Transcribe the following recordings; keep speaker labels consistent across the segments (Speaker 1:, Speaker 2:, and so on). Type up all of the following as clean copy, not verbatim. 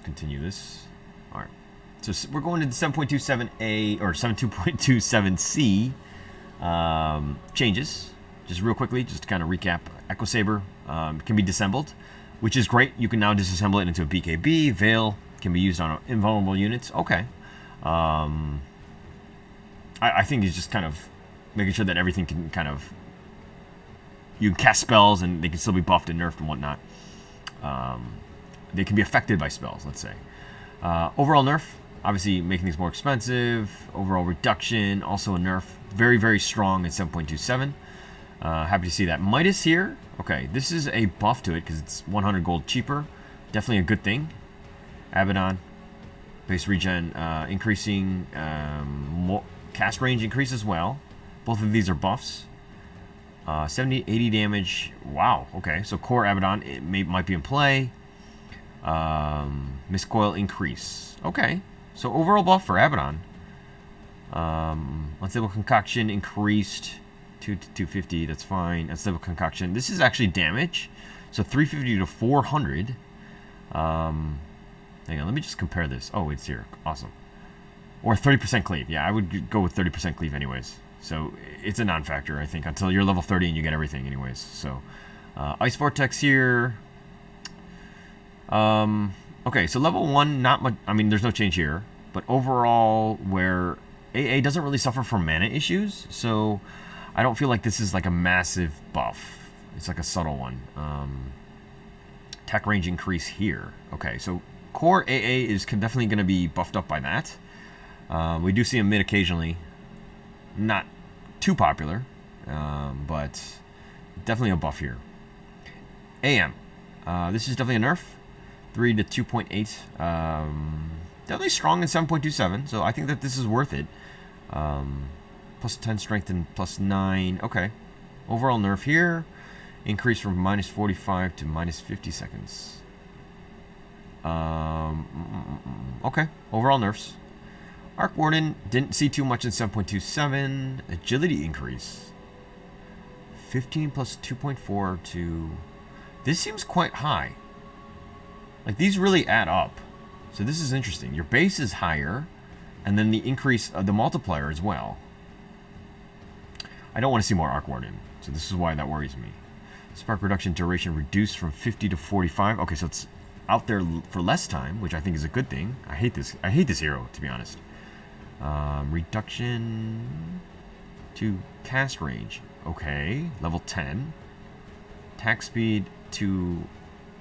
Speaker 1: continue this. All right. So we're going to the 7.27A or 7.2.27C changes. Just real quickly, just to kind of recap. Echo Saber can be disassembled, which is great. You can now disassemble it into a BKB. Veil can be used on invulnerable units. Okay. I think it's just kind of making sure that everything can kind of... You can cast spells and they can still be buffed and nerfed and whatnot. They can be affected by spells, let's say. Overall nerf, obviously making things more expensive. Overall reduction, also a nerf. Very, very strong at 7.27. Happy to see that. Midas here. Okay, this is a buff to it because it's 100 gold cheaper. Definitely a good thing. Abaddon. Base regen increasing. Cast range increase as well. Both of these are buffs. 70, 80 damage. Wow, okay. So core Abaddon it might be in play. Miscoil increase. Okay. So overall buff for Abaddon. Unstable Concoction increased to 250. That's fine. Unstable Concoction. This is actually damage. So 350 to 400. Hang on, let me just compare this. Oh, it's here. Awesome. Or 30% cleave. Yeah, I would go with 30% cleave anyways. So it's a non-factor, I think, until you're level 30 and you get everything anyways. So Ice Vortex here. Okay, so level 1, not much. I mean, there's no change here. But overall, where AA doesn't really suffer from mana issues, so I don't feel like this is like a massive buff. It's like a subtle one. Attack range increase here. Okay, so core AA is definitely going to be buffed up by that. We do see him mid occasionally. Not too popular, but definitely a buff here. AM. This is definitely a nerf. 3 to 2.8. Definitely strong in 7.27, so I think that this is worth it. Plus 10 strength and plus 9. Okay. Overall nerf here. Increase from minus 45 to minus 50 seconds. Okay. Overall nerfs. Arc Warden, didn't see too much in 7.27. Agility increase. 15 plus 2.4 to... This seems quite high. Like, these really add up. So this is interesting. Your base is higher, and then the increase of the multiplier as well. I don't want to see more Arc Warden, so this is why that worries me. Spark reduction duration reduced from 50 to 45. Okay, so it's out there for less time, which I think is a good thing. I hate this hero, to be honest. Reduction to cast range. Okay, level 10. Attack speed to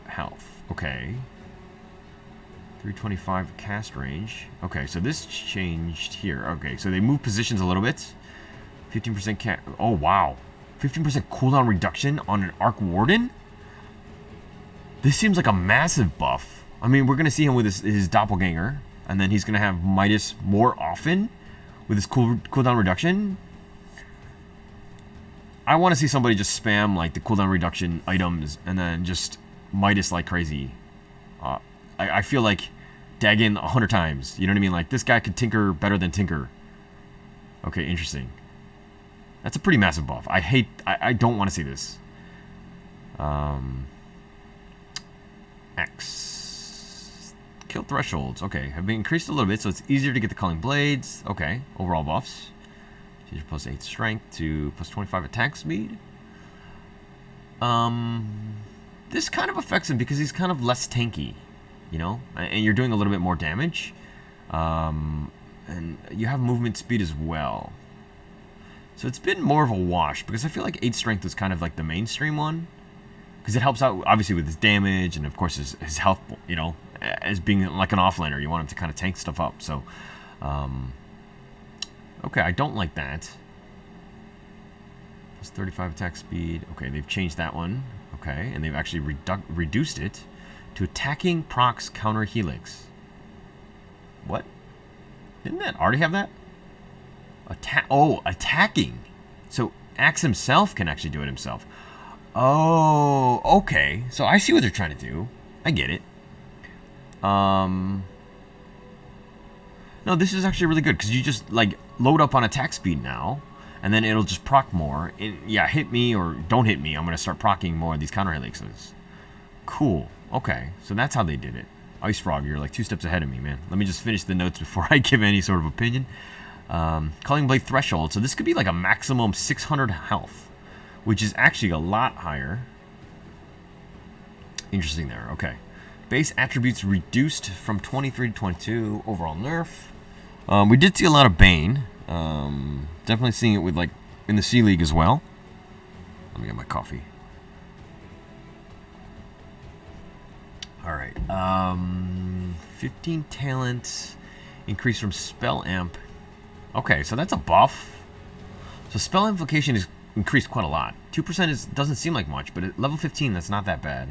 Speaker 1: health. Okay. 325 cast range. Okay, so this changed here. Okay, so they moved positions a little bit. 15% cast. Oh, wow. 15% cooldown reduction on an Arc Warden? This seems like a massive buff. I mean, we're going to see him with his doppelganger. And then he's going to have Midas more often with his cooldown reduction. I want to see somebody just spam like the cooldown reduction items and then just Midas like crazy. I feel like Dagon 100 times. You know what I mean? Like, this guy could tinker better than Tinker. Okay, interesting. That's a pretty massive buff. I don't want to see this. X. Kill thresholds. Okay, have been increased a little bit, so it's easier to get the Culling Blades. Okay, overall buffs. Change plus 8 strength to plus 25 attack speed. This kind of affects him because he's kind of less tanky, you know? And you're doing a little bit more damage. And you have movement speed as well. So it's been more of a wash because I feel like 8 strength was kind of like the mainstream one. Because it helps out, obviously, with his damage and, of course, his health, you know, as being like an offlaner. You want him to kind of tank stuff up. So, okay, I don't like that. Plus 35 attack speed. Okay, they've changed that one. Okay, and they've actually reduced it to attacking procs counter helix. What? Didn't that already have that? Attacking. So Axe himself can actually do it himself. Oh, okay. So I see what they're trying to do. I get it. No, this is actually really good because you just like load up on attack speed now, and then it'll just proc more. Yeah, hit me or don't hit me. I'm gonna start proccing more of these counter helixes. Cool. Okay, so that's how they did it. Ice Frog, you're like 2 steps ahead of me, man. Let me just finish the notes before I give any sort of opinion. Calling Blade Threshold. So this could be like a maximum 600 health, which is actually a lot higher. Interesting there. Okay. Base attributes reduced from 23 to 22. Overall nerf. We did see a lot of Bane. Definitely seeing it with like in the C League as well. Let me get my coffee. Alright. 15 talent. Increase from Spell Amp. Okay, so that's a buff. So Spell Amplification is increased quite a lot. 2% doesn't seem like much, but at level 15, that's not that bad.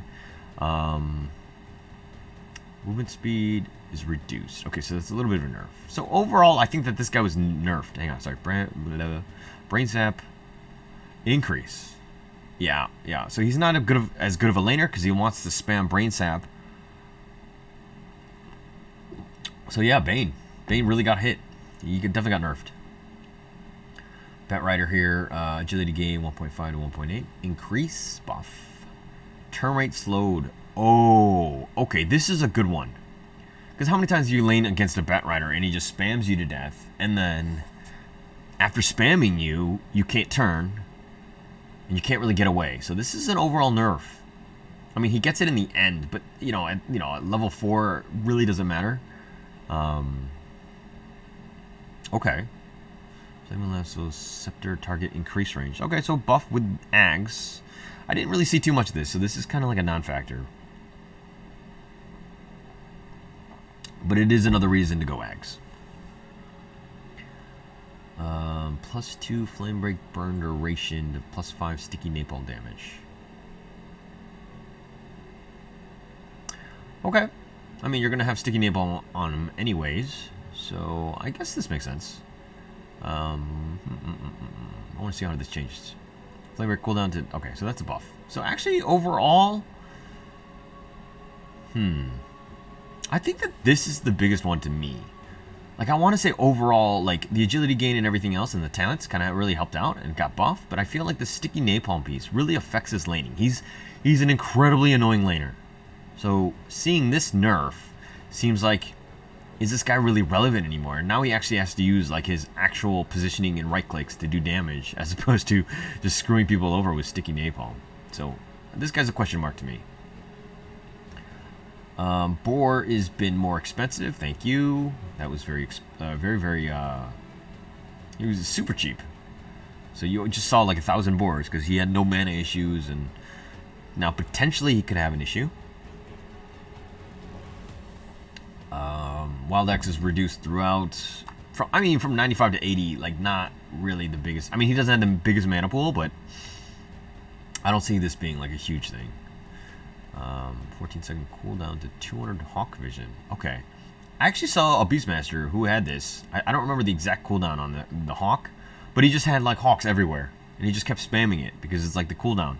Speaker 1: Movement speed is reduced. Okay, so that's a little bit of a nerf. So overall, I think that this guy was nerfed. Hang on, sorry. Brain Sap. Increase. Yeah. So he's not as good of a laner because he wants to spam Brain Sap. So yeah, Bane. Bane really got hit. He definitely got nerfed. Bat Rider here. Agility gain 1.5 to 1.8. Increase buff. Turn rate slowed. Oh, okay. This is a good one. Because how many times do you lane against a Bat Rider and he just spams you to death, and then after spamming you, you can't turn, and you can't really get away. So this is an overall nerf. I mean, he gets it in the end, but at level 4 really doesn't matter. Okay. So Scepter target increase range. Okay, so buff with Ags. I didn't really see too much of this, so this is kind of like a non-factor. But it is another reason to go Ags. +2 Flame Break burn duration to +5 sticky napalm damage. Okay. I mean, you're going to have sticky napalm on him anyways, so I guess this makes sense. I want to see how this changes. Flame Break cooldown to... Okay, so that's a buff. So actually, overall... I think that this is the biggest one to me. Like, I want to say overall, like, the agility gain and everything else and the talents kind of really helped out and got buffed, but I feel like the sticky napalm piece really affects his laning. He's an incredibly annoying laner. So, seeing this nerf seems like, is this guy really relevant anymore? And now he actually has to use, like, his actual positioning and right clicks to do damage, as opposed to just screwing people over with sticky napalm. So, this guy's a question mark to me. Boar has been more expensive. Thank you. That was very, he was super cheap. So you just saw like 1,000 boars because he had no mana issues, and now potentially he could have an issue. Wild X is reduced throughout. From 95 to 80, like not really the biggest. I mean, he doesn't have the biggest mana pool, but I don't see this being like a huge thing. 14-second cooldown to 200 Hawk Vision. Okay. I actually saw a Beastmaster who had this. I don't remember the exact cooldown on the Hawk, but he just had like Hawks everywhere, and he just kept spamming it because it's like the cooldown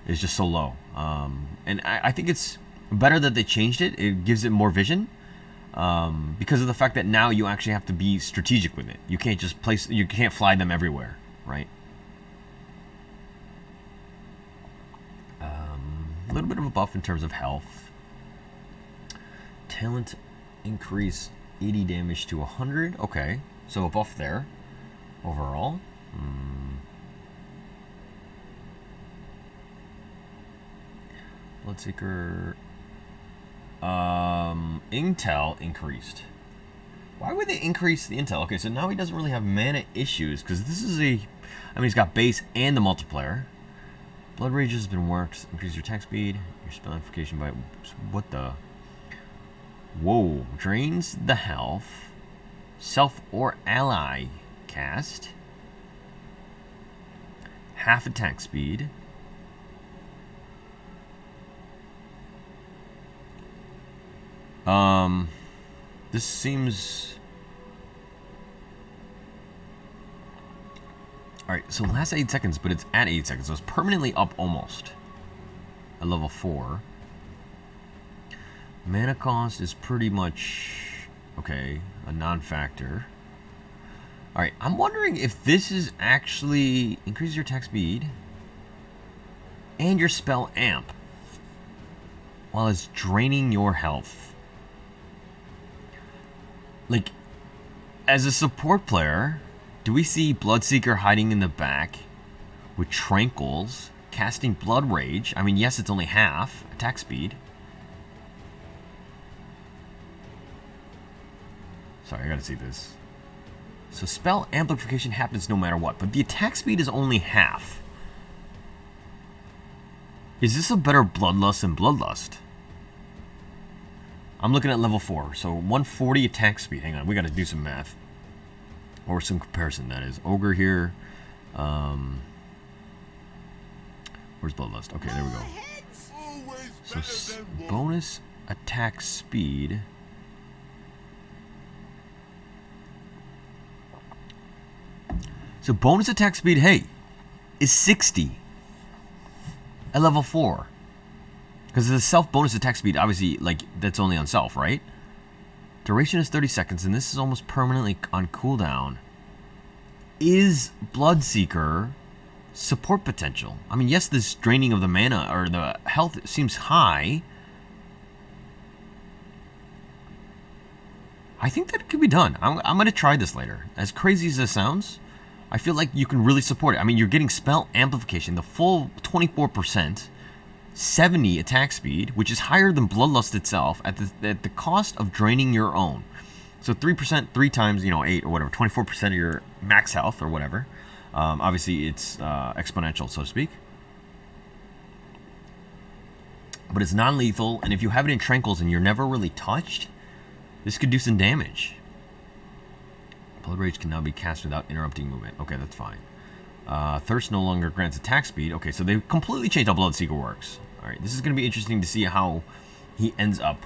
Speaker 1: is just so low. And I think it's better that they changed it. It gives it more vision, because of the fact that now you actually have to be strategic with it. You can't just you can't fly them everywhere, right? A little bit of a buff in terms of health. Talent increase 80 damage to 100. Okay, so a buff there overall. Bloodseeker. Intel increased. Why would they increase the intel? Okay, so now he doesn't really have mana issues because this is he's got base and the multiplier. Blood Rage has been worked. Increase your attack speed, your spell amplification by... What the... Whoa. Drains the health. Self or ally cast. Half attack speed. This seems... Alright, so last 8 seconds, but it's at 8 seconds, so it's permanently up almost. At level 4. Mana cost is pretty much, okay, a non-factor. Alright, I'm wondering if this is actually increases your attack speed and your spell amp while it's draining your health. Like, as a support player, do we see Bloodseeker hiding in the back with Tranquils, casting Blood Rage? I mean, yes, it's only half attack speed. Sorry, I gotta see this. So spell amplification happens no matter what, but the attack speed is only half. Is this a better Bloodlust than Bloodlust? I'm looking at level 4, so 140 attack speed. Hang on, we gotta do some math. Or some comparison, that is. Ogre here. Where's Bloodlust? Okay, there we go. So bonus attack speed. So bonus attack speed, hey, is 60 at level 4. Because the self bonus attack speed, obviously, like, that's only on self, right? Duration is 30 seconds, and this is almost permanently on cooldown. Is Bloodseeker support potential? I mean, yes, this draining of the mana, or the health, seems high. I think that could be done. I'm going to try this later. As crazy as this sounds, I feel like you can really support it. I mean, you're getting spell amplification, the full 24%, 70 attack speed, which is higher than Bloodlust itself, at the cost of draining your own. So 3%, 3 times, 8 or whatever, 24% of your max health or whatever. Obviously, it's exponential, so to speak. But it's non-lethal, and if you have it in Tranquils and you're never really touched, this could do some damage. Blood Rage can now be cast without interrupting movement. Okay, that's fine. Thirst no longer grants attack speed. Okay, so they've completely changed how Bloodseeker works. Alright, this is going to be interesting to see how he ends up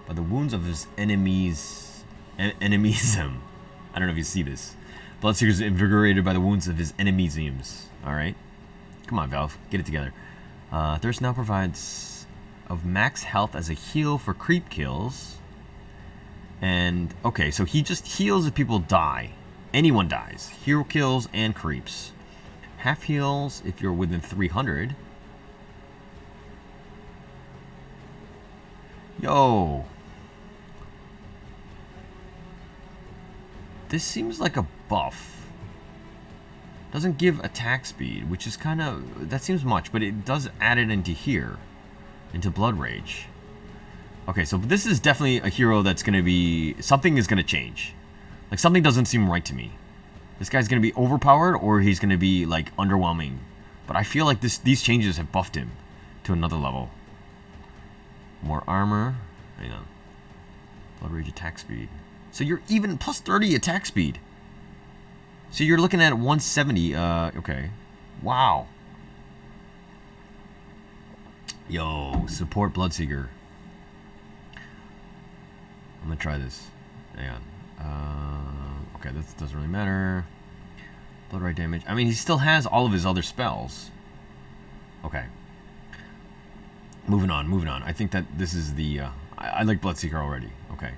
Speaker 1: by the wounds of his enemies. Enemism. I don't know if you see this. Bloodseeker is invigorated by the wounds of his enemisms. Alright. Come on, Valve. Get it together. Thirst now provides of max health as a heal for creep kills. And, okay, so he just heals if people die. Anyone dies. Hero kills and creeps. Half heals if you're within 300. Yo. This seems like a buff. Doesn't give attack speed, which is kind of... That seems much, but it does add it into here. Into Blood Rage. Okay, so this is definitely a hero that's going to be... Something is going to change. Like, something doesn't seem right to me. This guy's going to be overpowered, or he's going to be, like, underwhelming. But I feel like these changes have buffed him to another level. More armor. Hang on. Blood Rage attack speed. So you're even plus 30 attack speed. So you're looking at 170. Okay. Wow. Yo, support Bloodseeker. I'm going to try this. Hang on. Okay, this doesn't really matter. Blood Right damage. I mean, he still has all of his other spells. Okay. Moving on. I think that this is the... I like Bloodseeker already. Okay.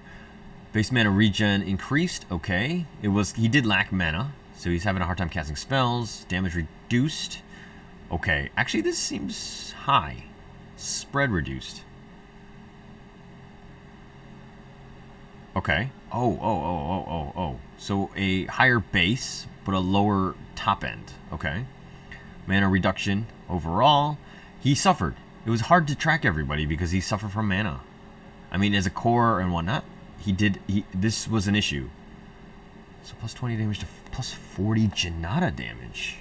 Speaker 1: Base mana regen increased. Okay. He did lack mana, so he's having a hard time casting spells. Damage reduced. Okay. Actually, this seems high. Spread reduced. Okay. Oh. So a higher base, but a lower top end. Okay. Mana reduction overall. He suffered. It was hard to track everybody because he suffered from mana. I mean, as a core and whatnot, this was an issue. So plus 20 damage to plus 40 Juggernaut damage.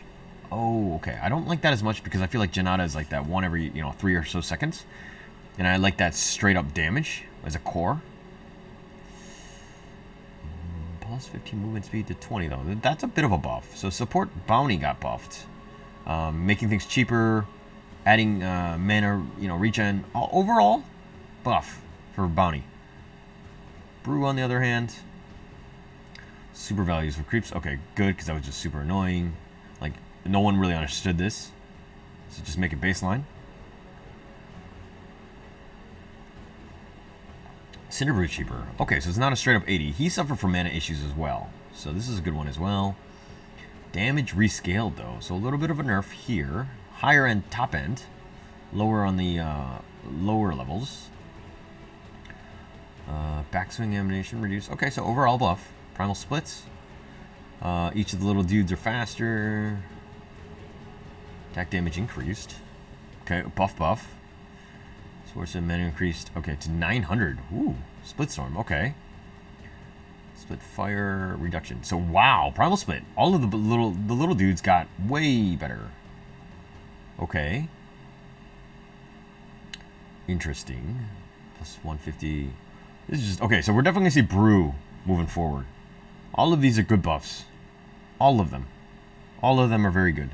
Speaker 1: Oh, okay. I don't like that as much because I feel like Juggernaut is like that one every, 3 or so seconds. And I like that straight up damage as a core. Plus 15 movement speed to 20 though. That's a bit of a buff. So support bounty got buffed. Making things cheaper. Adding mana, regen. Overall, buff for bounty. Brew, on the other hand, super values for creeps. Okay, good, because that was just super annoying. Like, no one really understood this. So just make it baseline. Cinderbrew cheaper. Okay, so it's not a straight up 80. He suffered from mana issues as well. So this is a good one as well. Damage rescaled though. So a little bit of a nerf here. Higher end, top end. Lower on the lower levels. Backswing animation reduced. Okay, so overall buff. Primal splits. Each of the little dudes are faster. Attack damage increased. Okay, buff. Source of mana increased. Okay, to 900. Ooh, split storm. Okay. Split fire reduction. So wow, primal split. All of the little dudes got way better. Okay. Interesting. Plus 150. This is just okay. So we're definitely gonna see brew moving forward. All of these are good buffs. All of them. All of them are very good.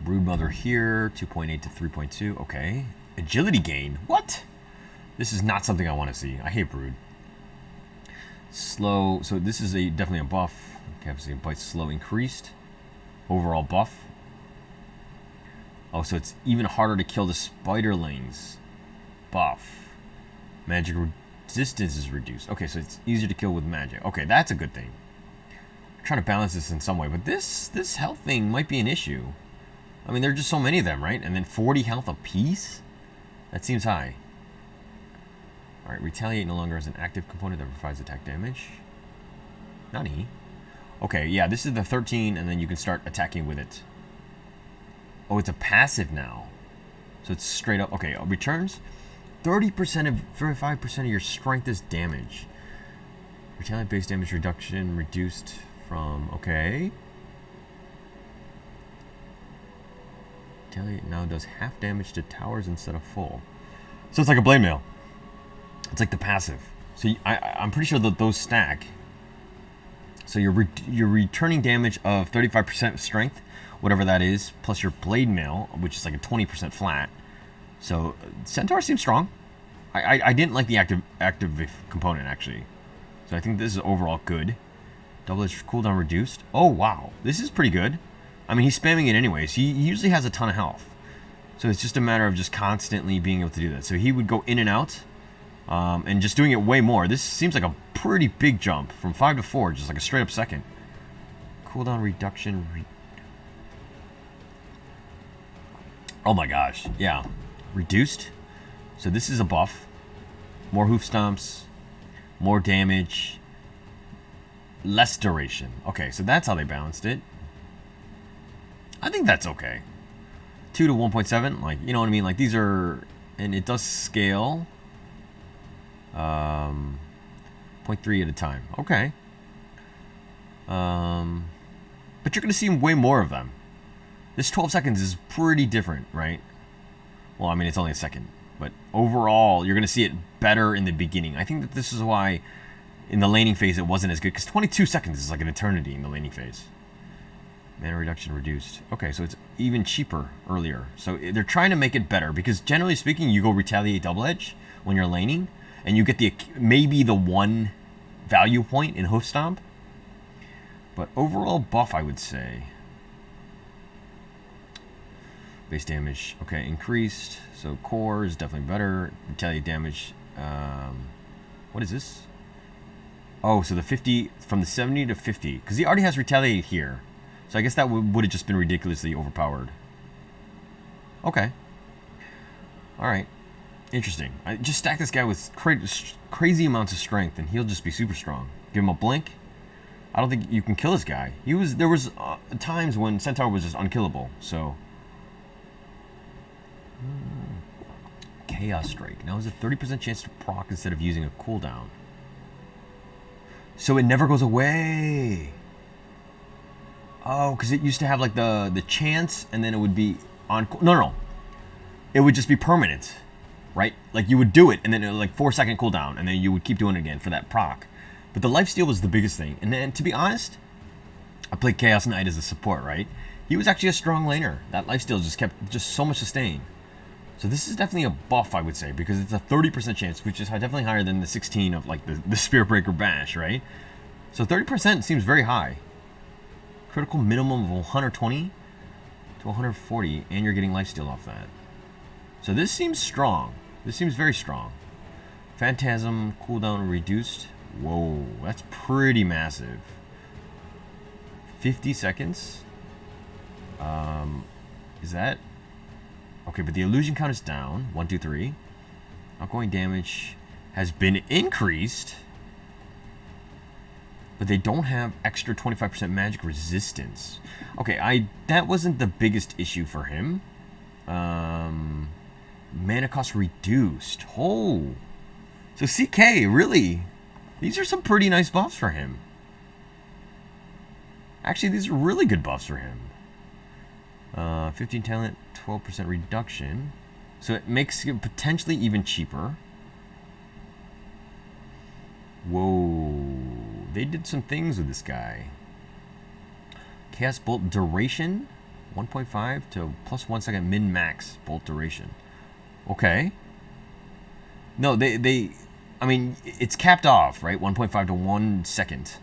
Speaker 1: Broodmother here, 2.8 to 3.2. Okay. Agility gain. What? This is not something I want to see. I hate Brood. Slow. So this is definitely a buff. Capacity of bite slow increased. Overall buff. Oh, so it's even harder to kill the spiderlings. Buff. Magic resistance is reduced. Okay, so it's easier to kill with magic. Okay, that's a good thing. I'm trying to balance this in some way, but this health thing might be an issue. I mean, there are just so many of them, right? And then 40 health apiece? That seems high. Alright, Retaliate no longer is an active component that provides attack damage. Nani? Okay, yeah, this is the 13, and then you can start attacking with it. Oh, it's a passive now. So it's straight up. Okay, returns 30% of 35% of your strength is damage. Retaliate base damage reduction reduced from. Okay. Retaliate now does half damage to towers instead of full. So it's like a blade mail. It's like the passive. So I'm pretty sure that those stack. So you're returning damage of 35% strength, whatever that is, plus your blade mail, which is like a 20% flat. So Centaur seems strong. I didn't like the active component actually. So I think this is overall good. Double edge cooldown reduced. Oh wow, this is pretty good. I mean, he's spamming it anyways. He usually has a ton of health. So it's just a matter of just constantly being able to do that. So he would go in and out. And just doing it way more. This seems like a pretty big jump from 5 to 4, just like a straight up second. Cooldown reduction. Oh my gosh, yeah. Reduced. So this is a buff. More hoof stomps. More damage. Less duration. Okay, so that's how they balanced it. I think that's okay. 2 to 1.7, like, you know what I mean? Like, these are, and it does scale. 0.3 at a time. Okay. But you're going to see way more of them. This 12 seconds is pretty different, right? Well, I mean, it's only a second. But overall, you're going to see it better in the beginning. I think that this is why in the laning phase it wasn't as good. Because 22 seconds is like an eternity in the laning phase. Mana reduction reduced. Okay, so it's even cheaper earlier. So they're trying to make it better. Because generally speaking, you go Retaliate Double Edge when you're laning. And you get maybe the one value point in Hoof Stomp. But overall buff, I would say. Base damage, okay, increased. So core is definitely better. Retaliate damage. What is this? Oh, so the 50, from the 70 to 50. Because he already has Retaliate here. So I guess that would have just been ridiculously overpowered. Okay. Alright. Interesting. I just stack this guy with crazy amounts of strength, and he'll just be super strong. Give him a blink. I don't think you can kill this guy. There was times when Centaur was just unkillable. So Chaos Strike. Now is a 30% chance to proc instead of using a cooldown. So it never goes away. Oh, because it used to have like the chance, and then it would be on. No. It would just be permanent. Right? Like, you would do it, and then it would, like, 4-second cooldown, and then you would keep doing it again for that proc. But the lifesteal was the biggest thing. And then, to be honest, I played Chaos Knight as a support, right? He was actually a strong laner. That lifesteal just kept so much sustain. So this is definitely a buff, I would say, because it's a 30% chance, which is definitely higher than the 16 of, like, the Spirit Breaker Bash, right? So 30% seems very high. Critical minimum of 120 to 140, and you're getting lifesteal off that. So this seems strong. This seems very strong. Phantasm cooldown reduced. Whoa, that's pretty massive. 50 seconds. Is that okay? But the illusion count is down. 1, 2, 3. Outgoing damage has been increased, but they don't have extra 25% magic resistance. Okay, that wasn't the biggest issue for him. Mana cost reduced. Oh, so CK, really? These are some pretty nice buffs for him. Actually, these are really good buffs for him. 15 talent, 12% reduction. So it makes it potentially even cheaper. Whoa. They did some things with this guy. Chaos Bolt duration, 1.5 to plus 1 second min-max bolt duration. Okay. No, I mean, it's capped off, right? 1.5 to 1 second,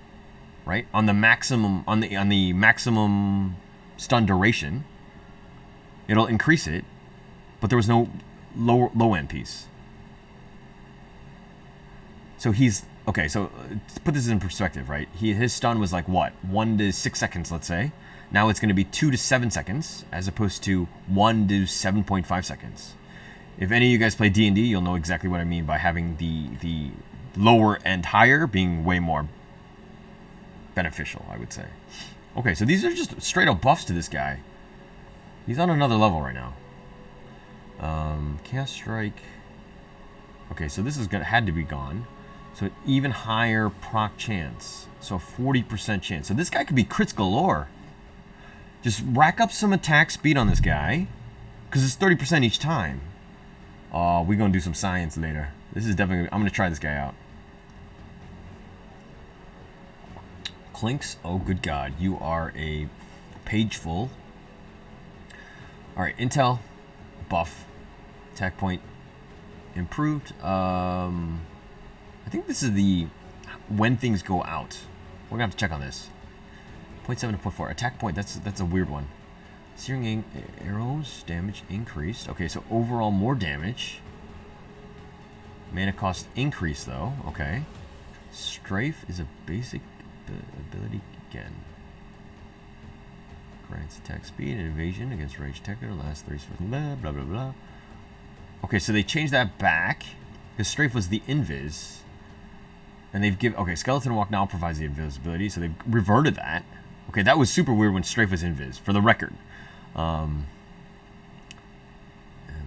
Speaker 1: right? On the maximum, on the maximum stun duration, it'll increase it, but there was no low end piece. So he's okay. So to put this in perspective, right? His stun was like what, 1 to 6 seconds, let's say. Now it's going to be 2 to 7 seconds, as opposed to 1 to 7.5 seconds. If any of you guys play D&D, you'll know exactly what I mean by having the lower and higher being way more beneficial, I would say. Okay, so these are just straight up buffs to this guy. He's on another level right now. Chaos Strike. Okay, so this is had to be gone. So even higher proc chance. So 40% chance. So this guy could be crits galore. Just rack up some attack speed on this guy, because it's 30% each time. We're going to do some science later. This is definitely... I'm going to try this guy out. Clinks. Oh, good God. You are a page full. Alright, intel. Buff. Attack point. Improved. I think this is the... when things go out. We're going to have to check on this. 0.7 to 0.4. Attack point. That's a weird one. Searing arrows, damage increased. Okay, so overall more damage. Mana cost increased though. Okay. Strafe is a basic ability again. Grants attack speed and evasion against ranged attacker. Last 3 seconds. Blah blah blah blah. Okay, so they changed that back because Strafe was the invis, and they've given. Okay, Skeleton Walk now provides the invisibility, so they've reverted that. Okay, that was super weird when Strafe was invis. For the record. And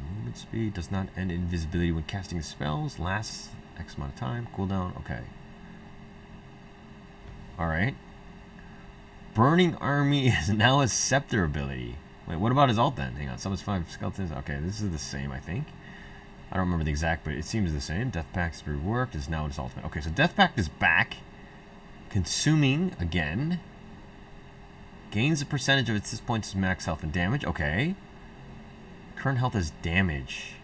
Speaker 1: movement speed does not end invisibility when casting spells. Lasts X amount of time. Cooldown. Okay. Alright. Burning Army is now a Scepter ability. Wait, what about his ult then? Hang on. Summons 5 skeletons. Okay, this is the same, I think. I don't remember the exact, but it seems the same. Death Pact is reworked. Is now its ultimate. Okay, so Death Pact is back. Consuming again. Gains a percentage of its hit points max health and damage. Okay. Current health is damage.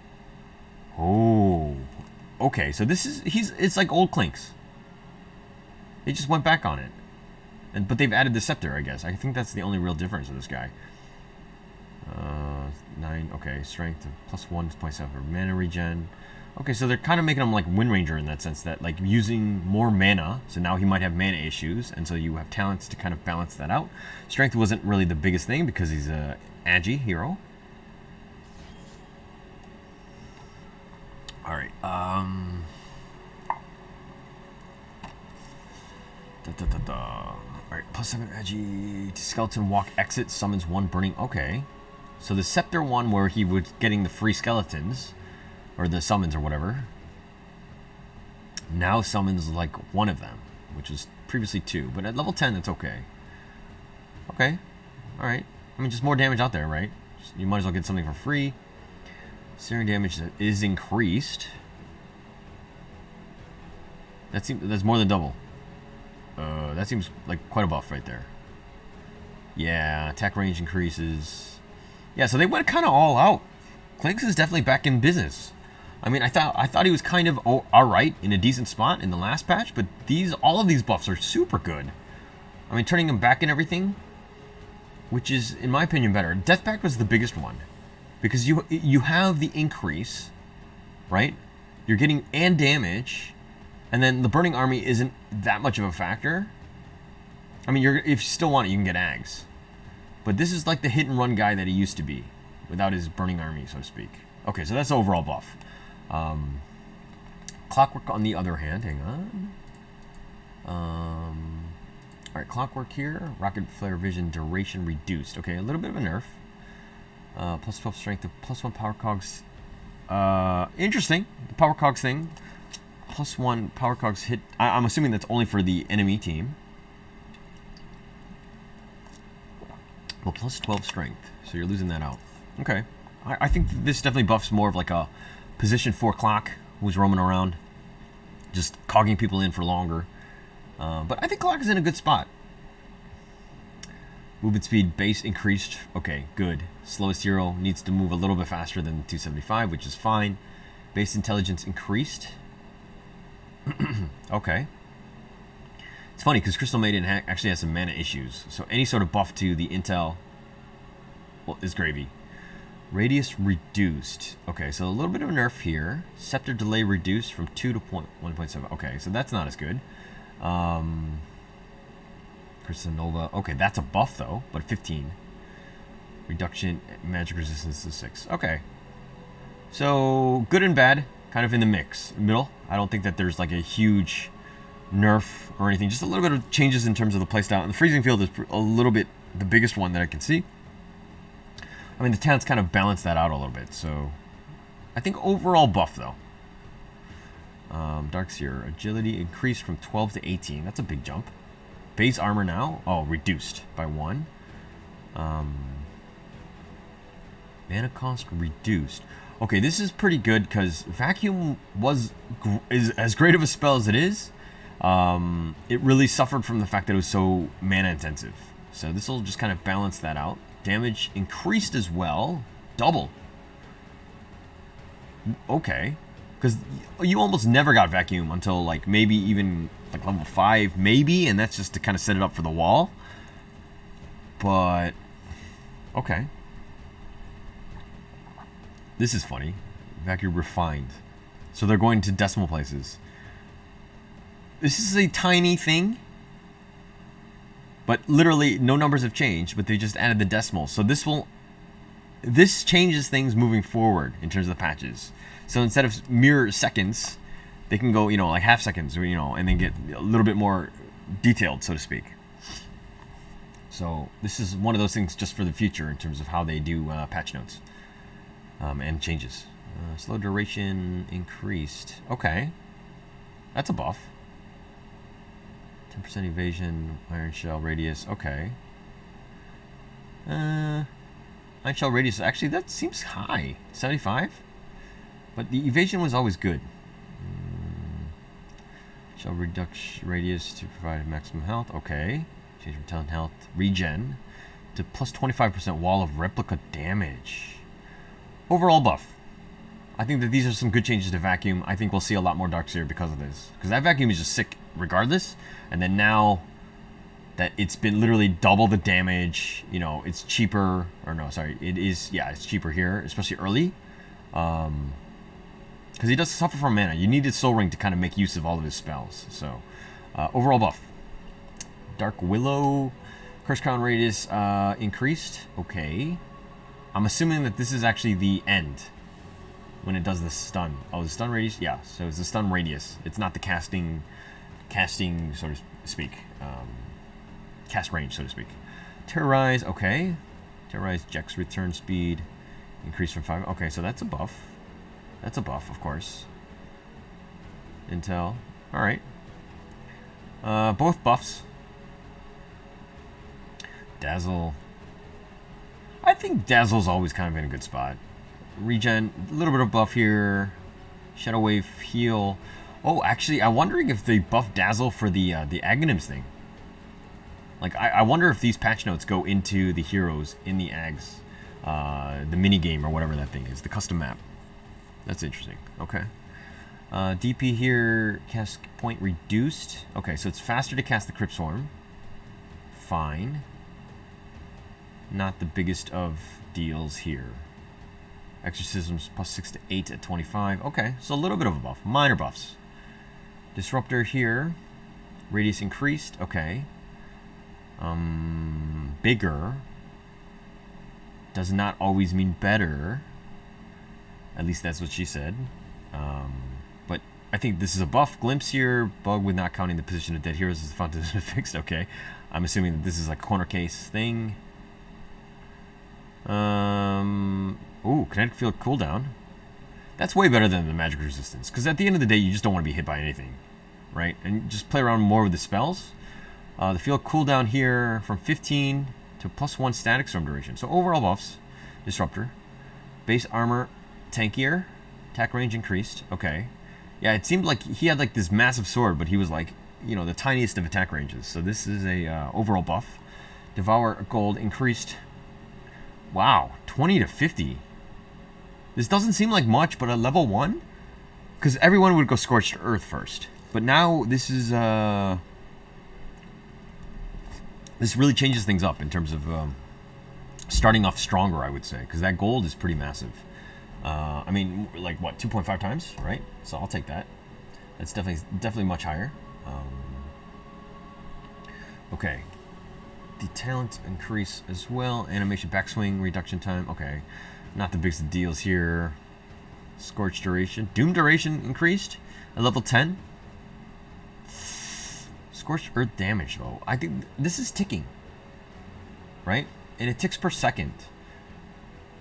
Speaker 1: Oh. Okay, so this is it's like old Clinks. They just went back on it. But they've added the scepter, I guess. I think that's the only real difference of this guy. 9, okay, strength plus 1.7 for mana regen. Okay, so they're kind of making him like Wind Ranger in that sense, that like using more mana, so now he might have mana issues, and so you have talents to kind of balance that out. Strength wasn't really the biggest thing because he's a Agi hero. Alright, Alright, plus 7 Agi, Skeleton Walk exit, summons 1 burning, okay. So the Scepter one where he was getting the free skeletons, or the summons or whatever, now summons like 1 of them, which was previously 2. But at level 10, that's okay. Okay, alright. I mean, just more damage out there, right? You might as well get something for free. Searing damage is increased. That's more than double. That seems like quite a buff right there. Yeah, attack range increases. Yeah, so they went kind of all out. Clinks is definitely back in business. I mean, I thought he was kind of all right in a decent spot in the last patch, but all of these buffs are super good. I mean, turning him back and everything, which is, in my opinion, better. Death Pact was the biggest one because you have the increase, right? You're getting and damage, and then the Burning Army isn't that much of a factor. I mean, if you still want it, you can get Ags, but this is like the hit and run guy that he used to be, without his Burning Army, so to speak. Okay, so that's the overall buff. Clockwork on the other hand, hang on. Alright, Clockwork here. Rocket Flare Vision duration reduced. Okay, a little bit of a nerf. Plus 12 strength to plus 1 power cogs. Interesting. The power cogs thing. Plus 1 power cogs hit. I'm assuming that's only for the enemy team. Well, plus 12 strength. So you're losing that out. Okay. I think this definitely buffs more of like a position 4 clock who's roaming around. Just cogging people in for longer. But I think Clock is in a good spot. Movement speed base increased. Okay, good. Slowest hero needs to move a little bit faster than 275, which is fine. Base intelligence increased. Okay. It's funny because Crystal Maiden actually has some mana issues. So any sort of buff to the intel, well, is gravy. Radius reduced. Okay, so a little bit of a nerf here. Scepter delay reduced from 2 to 1.7. Okay, so that's not as good. Crystal Nova. Okay, that's a buff though, but 15. Reduction magic resistance to 6. Okay. So good and bad, kind of in the mix. Middle. I don't think that there's like a huge nerf or anything. Just a little bit of changes in terms of the playstyle. And the freezing field is a little bit the biggest one that I can see. I mean, the talents kind of balance that out a little bit. So I think overall buff though. Darkseer agility increased from 12 to 18. That's a big jump. Base armor now, oh, reduced by 1. Mana cost reduced. Okay, this is pretty good because Vacuum is as great of a spell as it is. It really suffered from the fact that it was so mana intensive. So this will just kind of balance that out. Damage increased as well, double. Okay, because you almost never got Vacuum until like maybe even like level 5, maybe, and that's just to kind of set it up for the wall. But okay. This is funny. Vacuum refined. So they're going to decimal places. This is a tiny thing. But literally no numbers have changed, but they just added the decimals. So this changes things moving forward in terms of the patches. So instead of mere seconds, they can go, like half seconds, and then get a little bit more detailed, so to speak. So this is one of those things just for the future in terms of how they do patch notes. And changes. Slow duration increased. Okay. That's a buff. 10% evasion, Iron Shell radius. Okay. Iron Shell radius, actually, that seems high. 75? But the evasion was always good. Shell reduction radius to provide maximum health. Okay. Change from talent health. Regen. To plus 25% wall of replica damage. Overall buff. I think that these are some good changes to Vacuum. I think we'll see a lot more Darkseer because of this. Because that Vacuum is just sick regardless. And then now that it's been literally double the damage, it's cheaper. Or no, sorry. It is, yeah, it's cheaper here, especially early. Because he does suffer from mana. You needed Soul Ring to kind of make use of all of his spells. So, overall buff. Dark Willow. Curse Crown radius increased. Okay. I'm assuming that this is actually the end when it does the stun. Oh, the stun radius? Yeah, so it's the stun radius. It's not the casting, so to speak. Cast range, so to speak. Terrorize, okay. Terrorize Jack's return speed. Increased from 5. Okay, so that's a buff. That's a buff, of course. Intel. Alright. Both buffs. Dazzle. I think Dazzle's always kind of in a good spot. Regen, a little bit of buff here. Shadow Wave, heal. Oh, actually, I'm wondering if they buff Dazzle for the Aghanims thing. Like, I wonder if these patch notes go into the heroes in the Ags. The mini game or whatever that thing is. The custom map. That's interesting. Okay. DP here, cast point reduced. Okay, so it's faster to cast the Crypt Swarm. Fine. Not the biggest of deals here. Exorcisms plus 6 to 8 at 25. Okay, so a little bit of a buff. Minor buffs. Disruptor here. Radius increased. Okay. Bigger does not always mean better. At least that's what she said. But I think this is a buff. Glimpse here. Bug with not counting the position of dead heroes as the fountain has been fixed. Okay. I'm assuming that this is a corner case thing. Ooh, kinetic field cooldown. That's way better than the magic resistance. Because at the end of the day, you just don't want to be hit by anything. Right? And just play around more with the spells. The field cooldown here from 15 to +1 static storm duration. So overall buffs. Disruptor. Base armor tankier. Attack range increased. Okay. Yeah, it seemed like he had like this massive sword, but he was like, you know, the tiniest of attack ranges. So this is a overall buff. Devour gold increased. Wow, 20 to 50. This doesn't seem like much, but at level 1? Because everyone would go Scorched Earth first. But now this is... this really changes things up in terms of starting off stronger, I would say. Because that gold is pretty massive. I mean, like, what, 2.5 times, right? So I'll take that. That's definitely much higher. Okay. The talent increase as well. Animation backswing, reduction time. Okay. Not the biggest deals here. Scorch duration. Doom duration increased at level 10. Scorched earth damage, though. I think this is ticking. Right? And it ticks per second.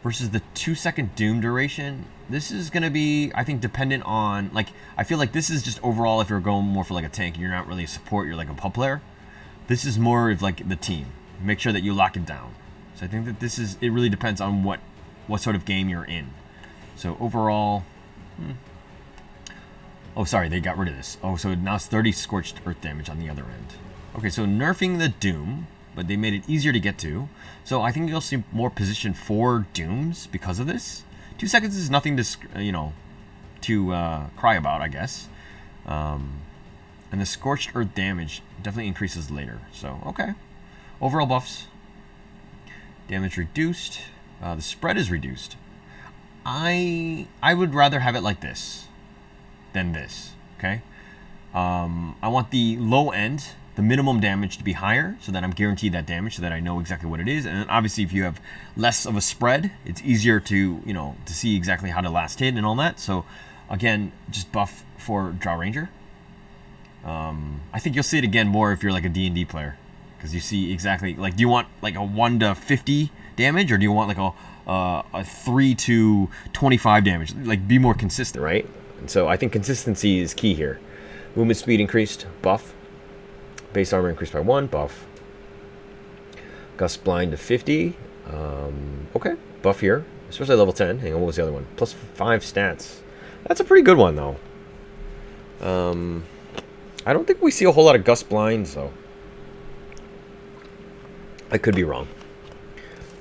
Speaker 1: Versus the 2-second doom duration. This is going to be, I think, dependent on... Like, I feel like this is just overall, if you're going more for like a tank and you're not really a support, you're like a pub player. This is more of like the team. Make sure that you lock it down. So I think that this is... It really depends on what sort of game you're in. So overall... Oh, sorry, they got rid of this. Oh, so now it's 30 scorched earth damage on the other end. Okay, so nerfing the doom, but they made it easier to get to. So I think you'll see more position for dooms because of this. 2 seconds is nothing to, you know, to cry about, I guess. And the scorched earth damage definitely increases later. So, okay. Overall buffs. Damage reduced. The spread is reduced. I would rather have it like this than this, okay? I want the low end, the minimum damage to be higher so that I'm guaranteed that damage so that I know exactly what it is. And then obviously if you have less of a spread, it's easier to, you know, to see exactly how to last hit and all that. So again, just buff for Draw Ranger. I think you'll see it again more if you're like a D&D player because you see exactly, like, do you want like a 1 to 50 damage or do you want like a 3 to 25 damage? Like, be more consistent, right? And so I think consistency is key here. Movement speed increased, buff. Base armor increased by 1, buff. Gust blind to 50. Okay, buff here, especially level 10. Hang on, what was the other one? Plus 5 stats. That's a pretty good one, though. I don't think we see a whole lot of gust blinds, though. I could be wrong.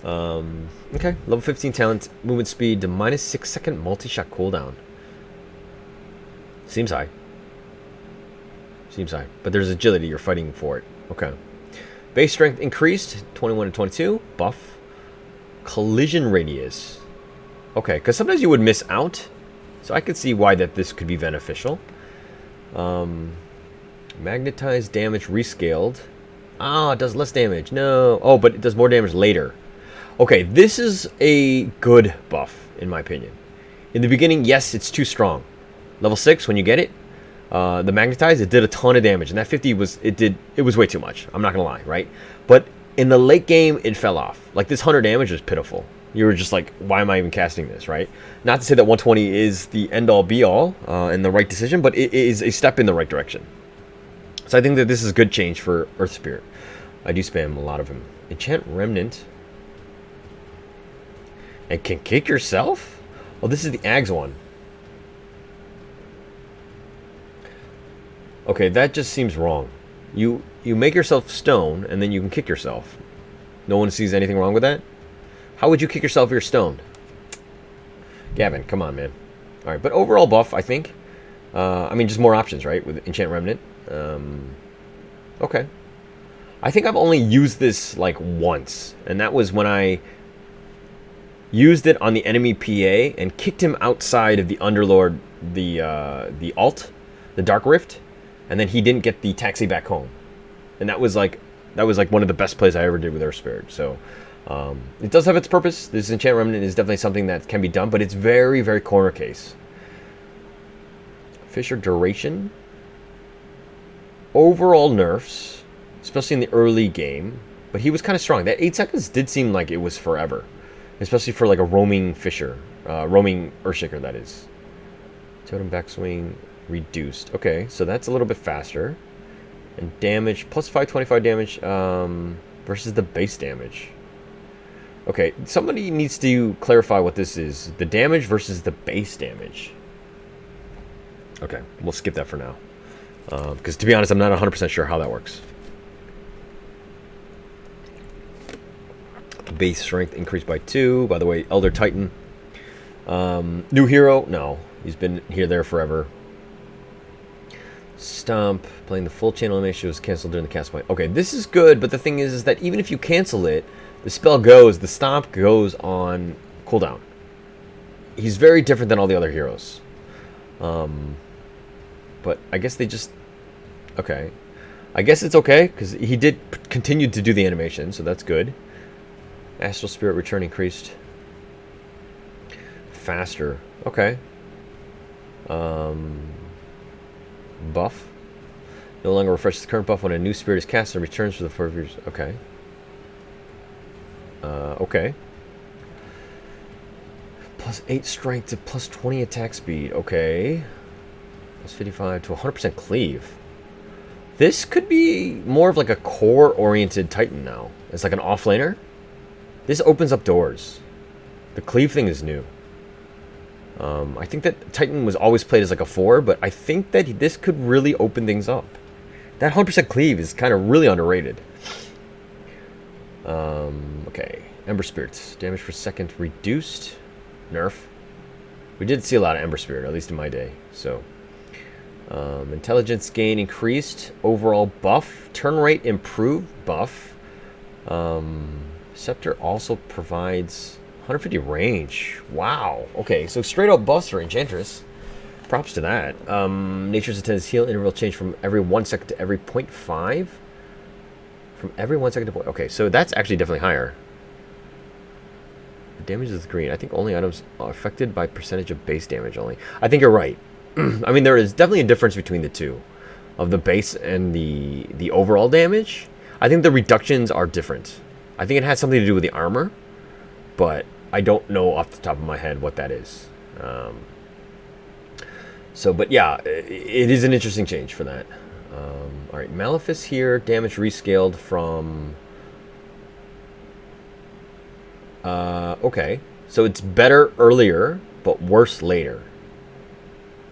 Speaker 1: Okay, level 15 talent, movement speed to -6 second multi-shot cooldown. Seems high. Seems high. But there's agility, you're fighting for it. Okay. Base strength increased, 21 to 22, buff. Collision radius. Okay, because sometimes you would miss out. So I could see why that this could be beneficial. Magnetized damage rescaled. Ah, it does less damage. No. Oh, but it does more damage later. Okay, this is a good buff, in my opinion. In the beginning, yes, it's too strong. Level 6, when you get it, the magnetized, it did a ton of damage, and that 50 was way too much. I'm not gonna lie, right? But in the late game, it fell off. Like, this 100 damage was pitiful. You were just like, why am I even casting this, right? Not to say that 120 is the end-all, be-all, and the right decision, but it is a step in the right direction. So I think that this is a good change for Earth Spirit. I do spam a lot of him. Enchant Remnant. And can kick yourself? Oh, this is the Ags one. Okay, that just seems wrong. You make yourself stone, and then you can kick yourself. No one sees anything wrong with that? How would you kick yourself if you're stoned? Gavin, come on, man. Alright, but overall buff, I think. I mean, just more options, right? With Enchant Remnant. Okay. I think I've only used this, like, once. And that was when I used it on the enemy PA and kicked him outside of the Underlord, the alt, the Dark Rift. And then he didn't get the taxi back home. And that was like one of the best plays I ever did with Earth Spirit. So it does have its purpose. This Enchant Remnant is definitely something that can be done, but it's very, very corner case. Fisher duration. Overall nerfs, especially in the early game. But he was kind of strong. That 8 seconds did seem like it was forever. Especially for like a roaming Fisher. Roaming Earthshaker, that is. Totem backswing reduced. Okay, so that's a little bit faster. And damage, plus 525 damage versus the base damage. Okay, somebody needs to clarify what this is. The damage versus the base damage. Okay, we'll skip that for now. Because to be honest, I'm not 100% sure how that works. Base strength increased by 2. By the way, Elder Titan. New hero? No. He's been here there forever. Stomp. Playing the full chain elimination was canceled during the cast point. Okay, this is good, but the thing is that even if you cancel it, the spell goes, the stomp goes on cooldown. He's very different than all the other heroes. But I guess they just... Okay. I guess it's okay, because he did continue to do the animation, so that's good. Astral Spirit return increased. Faster. Okay. Buff. No longer refreshes the current buff when a new spirit is cast and returns for the 4 years. Okay. Okay. Plus 8 strength to plus 20 attack speed. Okay. Plus 55 to 100% cleave. This could be more of like a core-oriented Titan now. It's like an offlaner. This opens up doors. The cleave thing is new. I think that Titan was always played as like a 4, but I think that this could really open things up. That 100% cleave is kind of really underrated. Okay. Ember Spirits. Damage per second reduced. Nerf. We did see a lot of Ember Spirit, at least in my day. So, intelligence gain increased. Overall buff. Turn rate improved. Buff. Scepter also provides 150 range. Wow. Okay, so straight up buffs for Enchantress. Props to that. Nature's Attendance heal interval change from every 1 second to every 0.5. From every 1 second to point. Okay, so that's actually definitely higher. The damage is green. I think only items are affected by percentage of base damage only. I think you're right. I mean, there is definitely a difference between the two, of the base and the overall damage. I think the reductions are different. I think it has something to do with the armor, but I don't know off the top of my head what that is. But yeah, it is an interesting change for that. All right, Malefice here, damage rescaled from... okay, so it's better earlier, but worse later.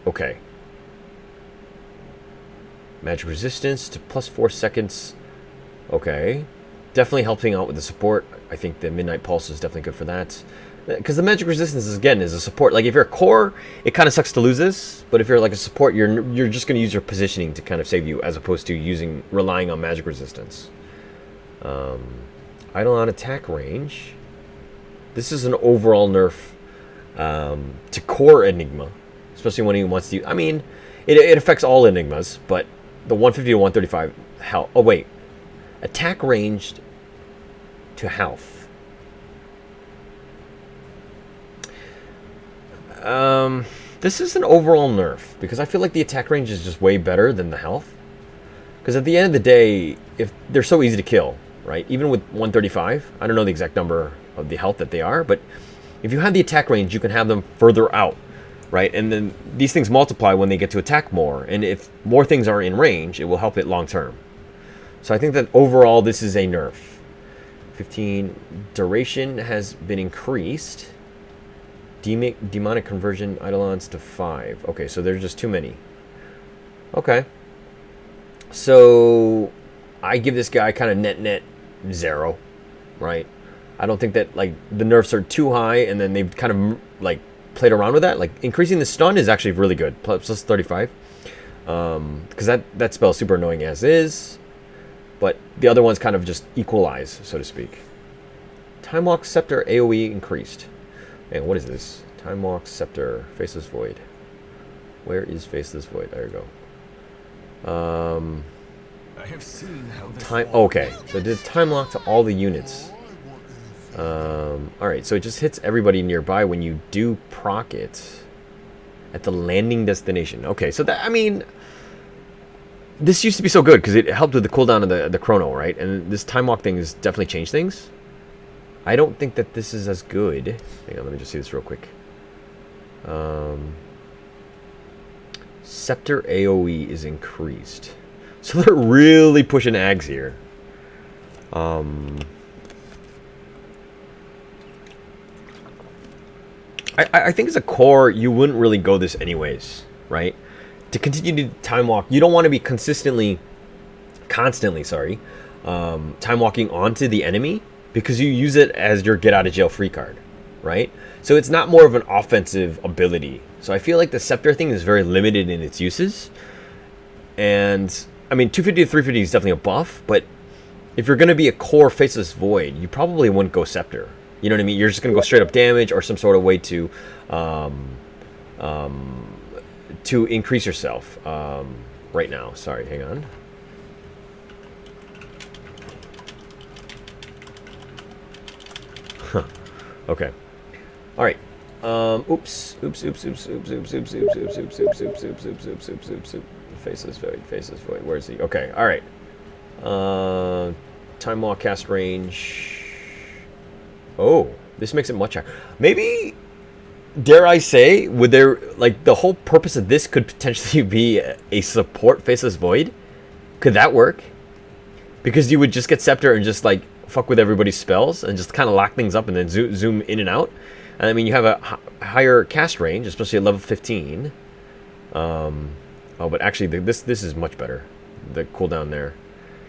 Speaker 1: Okay. Magic resistance to plus 4 seconds. Okay. Definitely helping out with the support. I think the Midnight Pulse is definitely good for that. Because the magic resistance, again, is a support. Like, if you're a core, it kind of sucks to lose this. But if you're like a support, you're just going to use your positioning to kind of save you, as opposed to relying on magic resistance. Eidolon attack range. This is an overall nerf to core Enigma. Especially when he wants to... I mean, it affects all Enigmas, but the 150 to 135... Hell, oh, wait. Attack ranged to health. This is an overall nerf, because I feel like the attack range is just way better than the health. Because at the end of the day, if they're so easy to kill, right? Even with 135, I don't know the exact number of the health that they are, but if you have the attack range, you can have them further out, right? And then these things multiply when they get to attack more, and if more things are in range, it will help it long term. So I think that overall this is a nerf. 15 duration has been increased. Demonic conversion Eidolons to 5. Okay, so there's just too many. Okay. So I give this guy kind of net 0, right? I don't think that like the nerfs are too high, and then they've kind of like played around with that. Like increasing the stun is actually really good. Plus 35. Because that spell is super annoying as is. But the other ones kind of just equalize, so to speak. Timewalk Scepter AoE increased. Man, what is this? Timewalk Scepter, Faceless Void. Where is Faceless Void? There you go.
Speaker 2: I have seen how this
Speaker 1: okay, so it did time lock to all the units. Alright, so it just hits everybody nearby when you do proc it. at the landing destination. Okay, so that, I mean, this used to be so good because it helped with the cooldown of the chrono, right? And this time walk thing has definitely changed things. I don't think that this is as good. Hang on, let me just see this real quick. Scepter AoE is increased. So they're really pushing Ags here. I think as a core, you wouldn't really go this anyways, right? To continue to time walk, you don't want to be constantly, time walking onto the enemy because you use it as your get out of jail free card, right? So it's not more of an offensive ability. So I feel like the Scepter thing is very limited in its uses. And I mean, 250 to 350 is definitely a buff, but if you're going to be a core Faceless Void, you probably wouldn't go Scepter. You know what I mean? You're just going to go straight up damage or some sort of way to increase yourself. Right now, sorry, hang on. Huh. Okay. All right. Oops. Faceless Void. Where is he? Okay. All right. Time Walk cast range. Oh, this makes it much higher. Maybe, dare I say, would there, like, the whole purpose of this could potentially be a support Faceless Void? Could that work? Because you would just get Scepter and just, like, fuck with everybody's spells and just kind of lock things up and then zoom in and out. And I mean, you have a higher cast range, especially at level 15. Oh, but actually, this is much better. The cooldown there.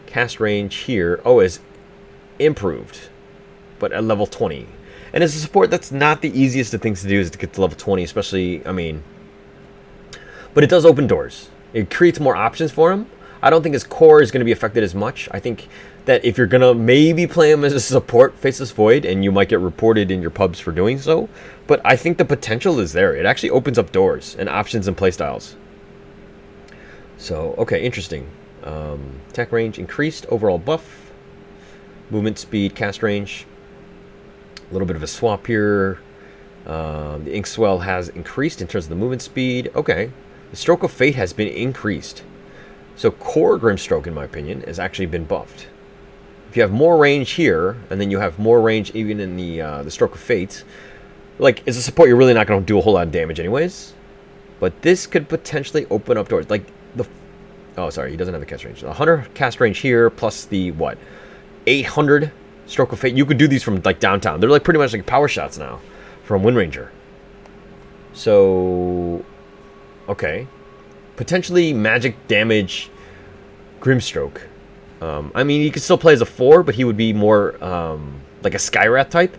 Speaker 1: Cast range here, is improved, but at level 20. And as a support, that's not the easiest of things to do, is to get to level 20, especially, I mean, but it does open doors. It creates more options for him. I don't think his core is going to be affected as much. I think that if you're going to maybe play him as a support Faceless Void, and you might get reported in your pubs for doing so, but I think the potential is there. It actually opens up doors and options and playstyles. So, okay, interesting. Attack range increased, overall buff. Movement speed, cast range. A little bit of a swap here. The Inkswell has increased in terms of the movement speed. Okay. The Stroke of Fate has been increased. So core Grimstroke, in my opinion, has actually been buffed. If you have more range here, and then you have more range even in the Stroke of Fate, like, as a support, you're really not going to do a whole lot of damage anyways. But this could potentially open up doors. Like, oh, sorry, he doesn't have the cast range. The 100 cast range here, plus the, 800 Stroke of Fate. You could do these from, like, downtown. They're, like, pretty much like power shots now from Wind Ranger. So, okay. Potentially magic damage Grimstroke. I mean, he could still play as a 4, but he would be more like a Skywrath type,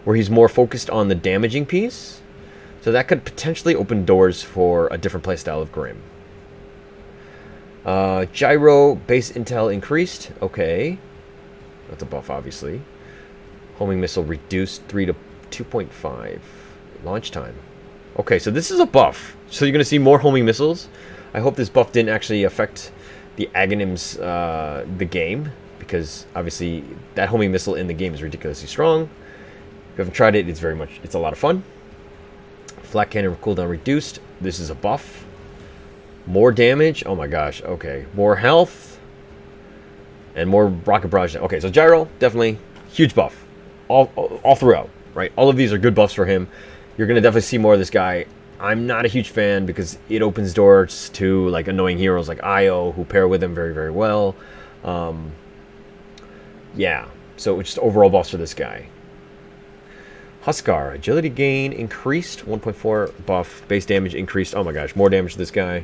Speaker 1: where he's more focused on the damaging piece. So that could potentially open doors for a different playstyle of Grim. Gyro base intel increased. Okay. That's a buff, obviously. Homing missile reduced 3 to 2.5. Launch time. Okay, so this is a buff. So you're going to see more homing missiles. I hope this buff didn't actually affect the Aghanims, the game, because obviously that homing missile in the game is ridiculously strong. If you haven't tried it, it's a lot of fun. Flat cannon cooldown reduced. This is a buff. More damage. Oh my gosh. Okay. More health. And more rocket barrage. Okay, so Gyro, definitely huge buff. All throughout, right? All of these are good buffs for him. You're going to definitely see more of this guy. I'm not a huge fan because it opens doors to, like, annoying heroes like Io, who pair with him very, very well. Yeah, so it's just overall buffs for this guy. Huskar, agility gain increased, 1.4 buff, base damage increased. Oh my gosh, more damage to this guy.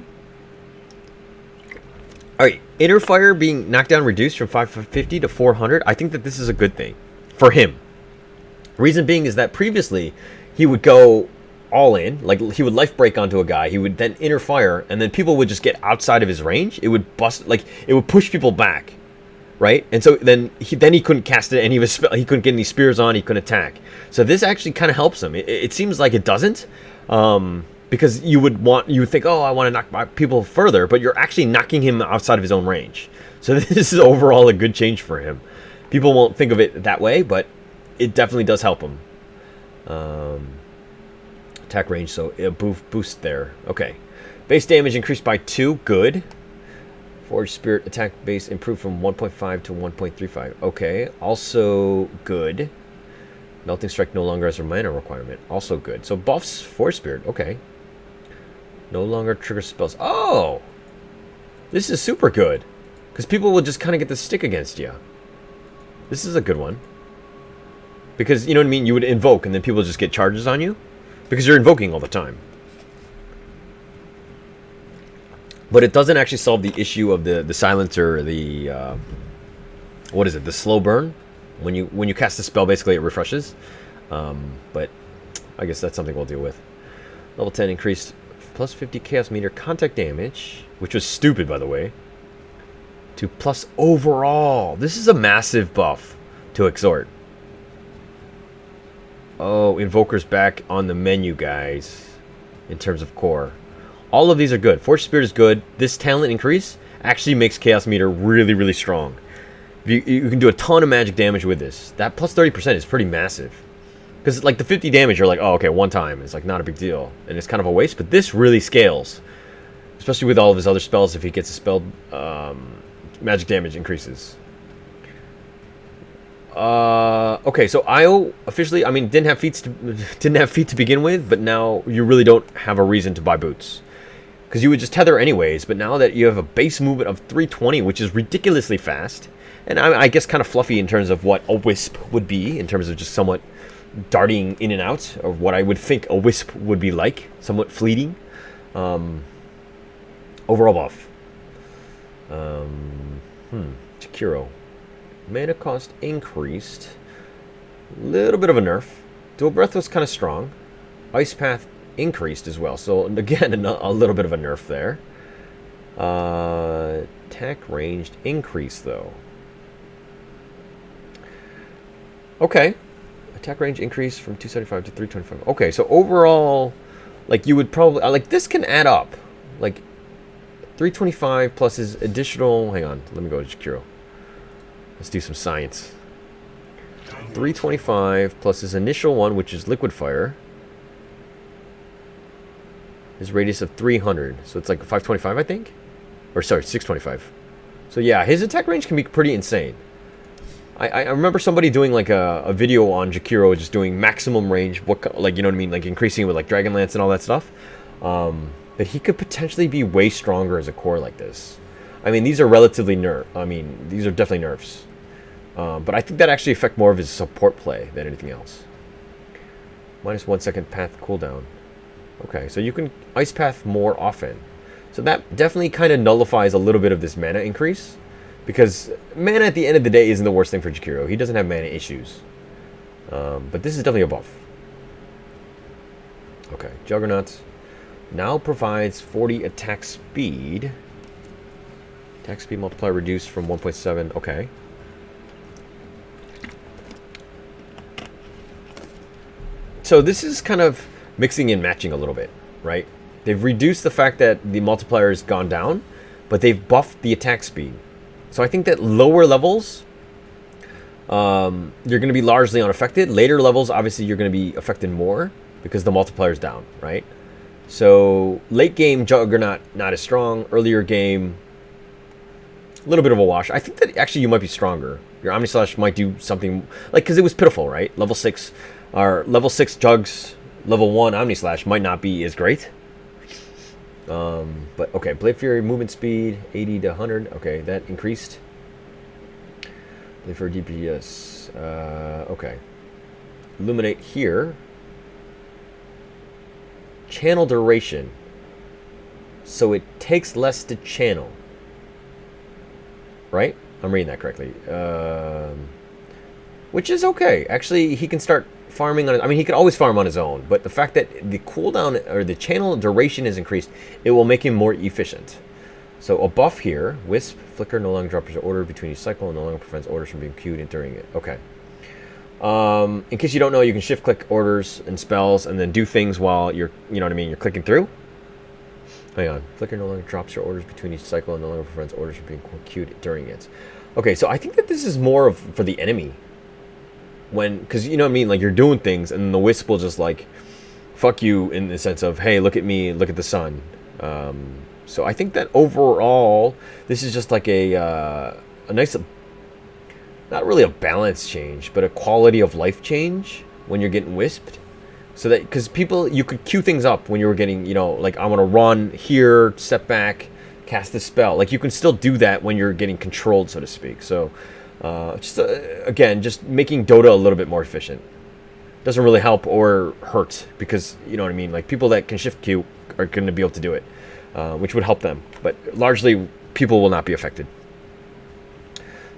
Speaker 1: Alright, inner fire being knocked down reduced from 550 to 400. I think that this is a good thing for him. Reason being is that previously he would go all in, like he would life break onto a guy, he would then inner fire, and then people would just get outside of his range. It would bust, like, it would push people back, right? And so then he couldn't cast it, and he couldn't get any spears on, he couldn't attack. So this actually kind of helps him. It seems like it doesn't, because you would think, oh, I want to knock my people further, but you're actually knocking him outside of his own range. So this is overall a good change for him. People won't think of it that way, but it definitely does help him. Attack range, so a boost there. Okay. Base damage increased by 2. Good. Forge Spirit attack base improved from 1.5 to 1.35. Okay. Also good. Melting Strike no longer has a mana requirement. Also good. So buffs Forge Spirit. Okay. No longer trigger spells. Oh! This is super good. Because people will just kind of get the stick against you. This is a good one. Because, you know what I mean? You would invoke and then people just get charges on you. Because you're invoking all the time. But it doesn't actually solve the issue of the silencer, the... what is it? The slow burn? When you cast a spell, basically it refreshes. But I guess that's something we'll deal with. Level 10 increased plus 50 Chaos Meter contact damage, which was stupid, by the way, to plus overall. This is a massive buff to Exhort. Oh, Invoker's back on the menu, guys, in terms of core. All of these are good. Force Spirit is good. This talent increase actually makes Chaos Meter really, really strong. You can do a ton of magic damage with this. That plus 30% is pretty massive. Because like the 50 damage, you're like, oh, okay, one time. It's like not a big deal. And it's kind of a waste. But this really scales. Especially with all of his other spells. If he gets a spell, magic damage increases. Okay, so Io officially, I mean, didn't have feet to begin with. But now you really don't have a reason to buy boots. Because you would just tether anyways. But now that you have a base movement of 320, which is ridiculously fast. And I guess kind of fluffy in terms of what a wisp would be. In terms of just somewhat darting in and out. Or what I would think a wisp would be like. Somewhat fleeting. Overall buff. Chakra. Mana cost increased. Little bit of a nerf. Dual Breath was kind of strong. Ice Path increased as well. So again, a little bit of a nerf there. Attack ranged increase though. Okay. Attack range increase from 275 to 325. Okay, so overall, like you would probably like this can add up. Like 325 plus his additional. Hang on, let me go to Chakra. Let's do some science. 325 plus his initial one, which is Liquid Fire. His radius of 300. So it's like 525, I think? Or sorry, 625. So yeah, his attack range can be pretty insane. I remember somebody doing like a video on Jakiro just doing maximum range. Like, you know what I mean? Like increasing it with like Dragonlance and all that stuff. But he could potentially be way stronger as a core like this. I mean, these are relatively these are definitely nerfs. But I think that actually affect more of his support play than anything else. Minus 1 second path cooldown. Okay, so you can Ice Path more often. So that definitely kind of nullifies a little bit of this mana increase. Because mana at the end of the day isn't the worst thing for Jakiro. He doesn't have mana issues. But this is definitely a buff. Okay, Juggernaut now provides 40 attack speed. Attack speed multiplier reduced from 1.7. Okay. So this is kind of mixing and matching a little bit, right? They've reduced the fact that the multiplier has gone down, but they've buffed the attack speed. So I think that lower levels, you're going to be largely unaffected. Later levels, obviously, you're going to be affected more because the multiplyer's down, right? So late game, Juggernaut, not as strong. Earlier game, a little bit of a wash. I think that actually you might be stronger. Your Omnislash might do something, like, because it was pitiful, right? Level 6 Jugs, level 1 Omnislash might not be as great. But okay, Blade Fury movement speed 80 to 100. Okay, that increased. Blade Fury DPS. Okay. Illuminate here. Channel duration. So it takes less to channel. Right? I'm reading that correctly. Which is okay. Actually, he can start farming on it. I mean, he could always farm on his own, but the fact that the cooldown or the channel duration is increased, it will make him more efficient. So a buff here, Wisp, Flicker no longer drops your order between each cycle and no longer prevents orders from being queued and during it. Okay. In case you don't know, you can shift click orders and spells and then do things while you're, you know what I mean, you're clicking through. Hang on. Flicker no longer drops your orders between each cycle and no longer prevents orders from being queued during it. Okay, so I think that this is more of for the enemy. Because, you know what I mean, like, you're doing things, and the Wisp will just, like, fuck you in the sense of, hey, look at me, look at the sun. So I think that overall, this is just like a nice, not really a balance change, but a quality of life change when you're getting wisped. So that, because people, you could queue things up when you were getting, you know, like I want to run here, step back, cast this spell. Like you can still do that when you're getting controlled, so to speak. So again, just making Dota a little bit more efficient. Doesn't really help or hurt because, you know what I mean? Like people that can shift queue are going to be able to do it, which would help them. But largely, people will not be affected.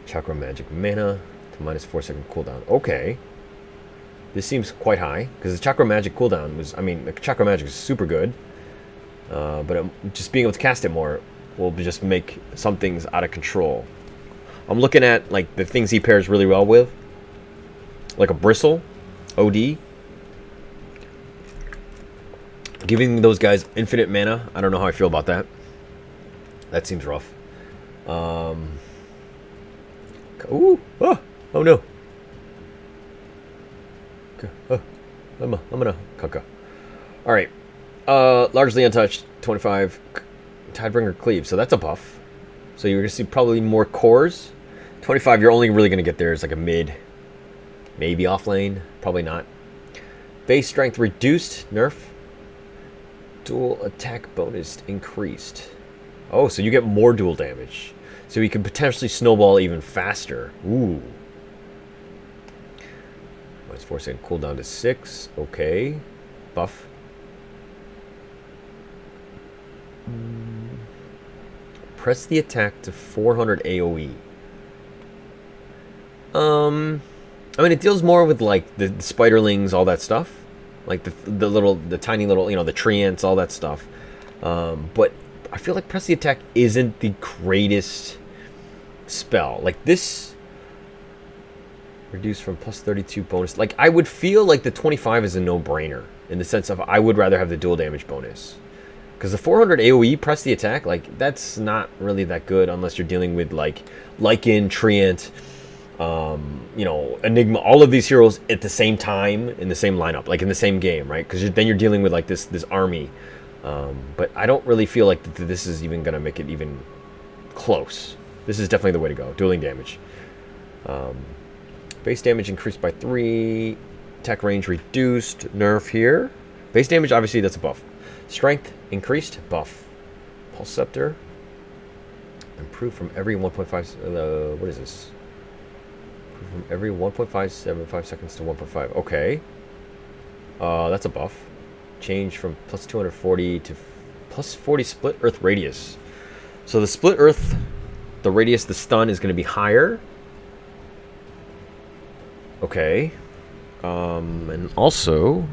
Speaker 1: Chakra Magic mana to minus 4-second cooldown. Okay. This seems quite high, because the Chakra Magic cooldown was, I mean, the Chakra Magic is super good, but just being able to cast it more will just make some things out of control. I'm looking at, like, the things he pairs really well with, like a Bristle, OD. Giving those guys infinite mana, I don't know how I feel about that. That seems rough. Ooh, oh no. I'm gonna caca. Alright. Largely untouched. 25. Tidebringer Cleave. So that's a buff. So you're gonna see probably more cores. 25, you're only really gonna get there as like a mid. Maybe off lane. Probably not. Base strength reduced. Nerf. Dual attack bonus increased. Oh, so you get more dual damage. So you can potentially snowball even faster. Ooh. Minus 4-second cooldown to 6. Okay. Buff. Press the attack to 400 AoE. I mean, it deals more with like the spiderlings, all that stuff. Like the tiny little, you know, the tree ants, all that stuff. But I feel like press the attack isn't the greatest spell. Like this reduced from plus 32 bonus. Like I would feel like the 25 is a no-brainer in the sense of I would rather have the dual damage bonus. Because the 400 AoE press the attack, like that's not really that good unless you're dealing with like Lycan, Treant, you know, Enigma, all of these heroes at the same time in the same lineup, like in the same game, right? Because then you're dealing with like this army. But I don't really feel like this is even gonna make it even close. This is definitely the way to go. Dueling damage. Base damage increased by 3. Attack range reduced. Nerf here. Base damage, obviously, that's a buff. Strength increased. Buff. Pulse Scepter. Improved from every 1.5... what is this? Improved from every 1.575 seconds to 1.5. Okay. That's a buff. Change from plus 240 to plus 40 split earth radius. So the split earth, the radius, the stun is going to be higher. Okay. And also...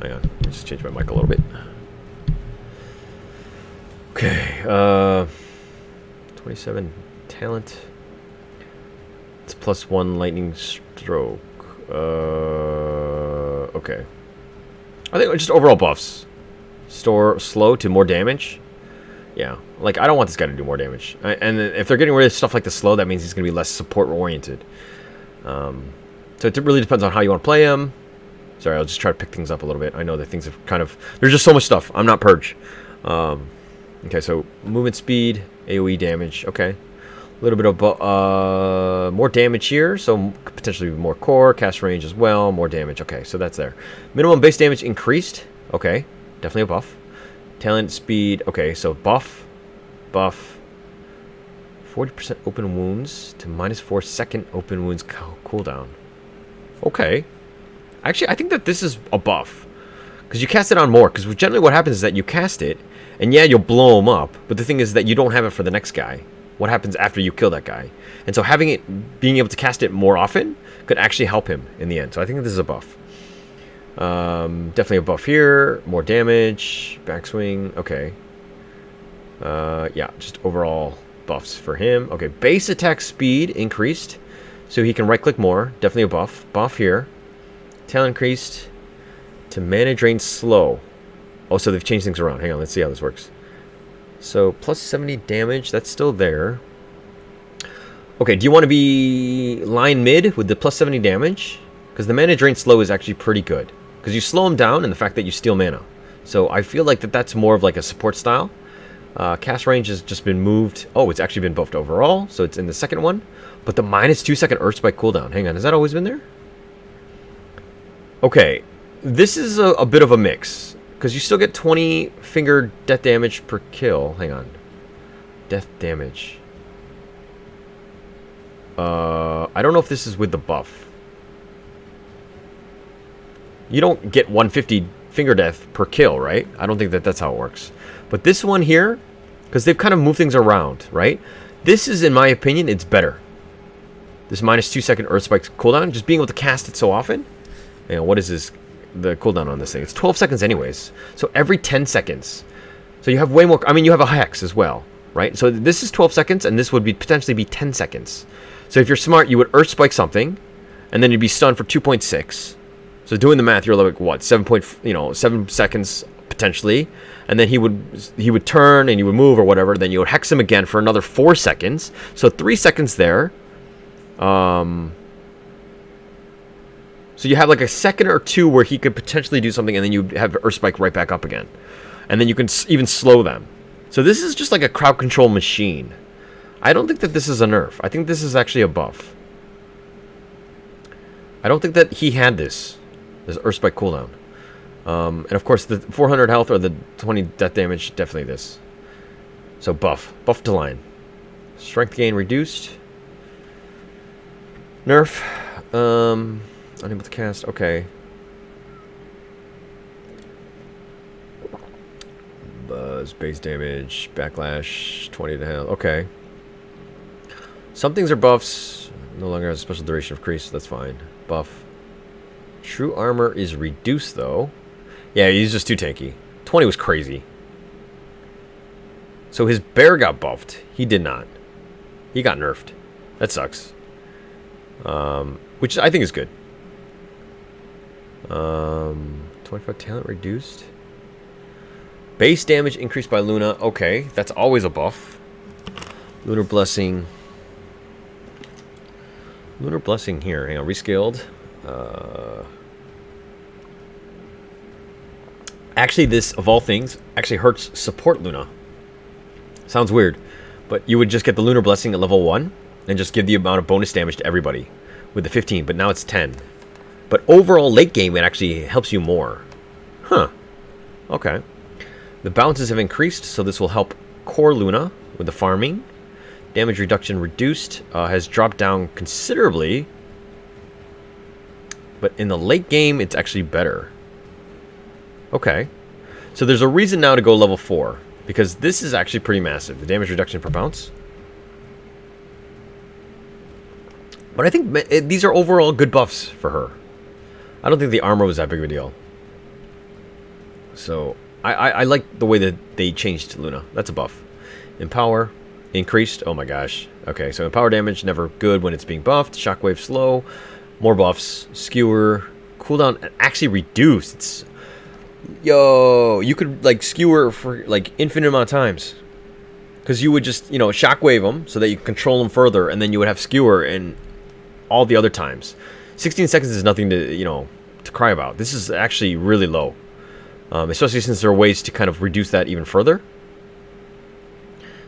Speaker 1: hang on. Let me just change my mic a little bit. Okay. 27 talent. It's plus 1 lightning stroke. Okay. I think just overall buffs. Slow to more damage. Yeah. Like, I don't want this guy to do more damage. And if they're getting rid of stuff like the slow, that means he's going to be less support-oriented. So it really depends on how you want to play him. Sorry, I'll just try to pick things up a little bit. I know that things have kind of... there's just so much stuff. I'm not Purge. Okay, so movement speed, AoE damage. Okay. A little bit of more damage here, so potentially more core, cast range as well, more damage. Okay, so that's there. Minimum base damage increased. Okay, definitely a buff. Talent speed. Okay, so buff. 40% open wounds to minus 4 second open wounds cooldown. Okay. Actually, I think that this is a buff. Because you cast it on more. Because generally what happens is that you cast it, and yeah, you'll blow him up. But the thing is that you don't have it for the next guy. What happens after you kill that guy? And so having it, being able to cast it more often, could actually help him in the end. So I think this is a buff. Definitely a buff here. More damage. Backswing. Okay. Yeah, just overall buffs for him. Okay, base attack speed increased. So he can right-click more. Definitely a buff. Buff here. Talent increased to mana drain slow. Oh, so they've changed things around. Hang on, let's see how this works. So, plus 70 damage, that's still there. Okay, do you want to be line mid with the plus 70 damage?
Speaker 3: Because the mana drain slow is actually pretty good. Because you slow him down and the fact that you steal mana. So I feel like that's more of like a support style. Cast range has just been moved. Oh, it's actually been buffed overall. So it's in the second one. But the minus 2-second Earth Spike cooldown. Hang on, has that always been there? Okay, this is a bit of a mix. Because you still get 20 finger death damage per kill. Hang on. Death damage. I don't know if this is with the buff. You don't get 150 finger death per kill, right? I don't think that's how it works. But this one here, because they've kind of moved things around, right? This is, in my opinion, it's better. This minus 2-second Earth Spike cooldown, just being able to cast it so often. You know, what is this? The cooldown on this thing? It's 12 seconds anyways. So every 10 seconds. So you have way more. I mean, you have a hex as well, right? So this is 12 seconds, and this would be potentially be 10 seconds. So if you're smart, you would Earth Spike something, and then you'd be stunned for 2.6. So doing the math, you're like what, 7 seconds potentially, and then he would turn and you would move or whatever. Then you would hex him again for another 4 seconds. So 3 seconds there. So you have like a second or two where he could potentially do something, and then you have Earth Spike right back up again, and then you can even slow them. So this is just like a crowd control machine. I don't think that this is a nerf. I think this is actually a buff. I don't think that he had this Earth Spike cooldown. And of course, the 400 health or the 20 death damage, definitely this. So buff. Buff to line. Strength gain reduced. Nerf. Unable to cast. Okay. Buzz, base damage, backlash, 20 to health. Okay. Some things are buffs. No longer has a special duration of crease. That's fine. Buff. True armor is reduced, though. Yeah, he's just too tanky. 20 was crazy. So his bear got buffed. He did not. He got nerfed. That sucks. Which I think is good. 25 talent reduced. Base damage increased by Luna. Okay, that's always a buff. Lunar Blessing. Lunar Blessing here. Hang on, rescaled. Actually, this, of all things, actually hurts support Luna. Sounds weird, but you would just get the Lunar Blessing at level 1 and just give the amount of bonus damage to everybody with the 15, but now it's 10. But overall, late game, it actually helps you more. Huh. Okay. The bounces have increased, so this will help core Luna with the farming. Damage reduction reduced, has dropped down considerably. But in the late game, it's actually better. Okay. So there's a reason now to go level 4. Because this is actually pretty massive. The damage reduction per bounce. But I think these are overall good buffs for her. I don't think the armor was that big of a deal. So, I like the way that they changed Luna. That's a buff. Empower. Increased. Oh my gosh. Okay, so empower damage, never good when it's being buffed. Shockwave slow. More buffs. Skewer. Cooldown actually reduced. It's... Yo, you could like skewer for like infinite amount of times. Because you would just, you know, shockwave them so that you can control them further, and then you would have skewer in all the other times. 16 seconds is nothing to, you know, to cry about. This is actually really low. Especially since there are ways to kind of reduce that even further.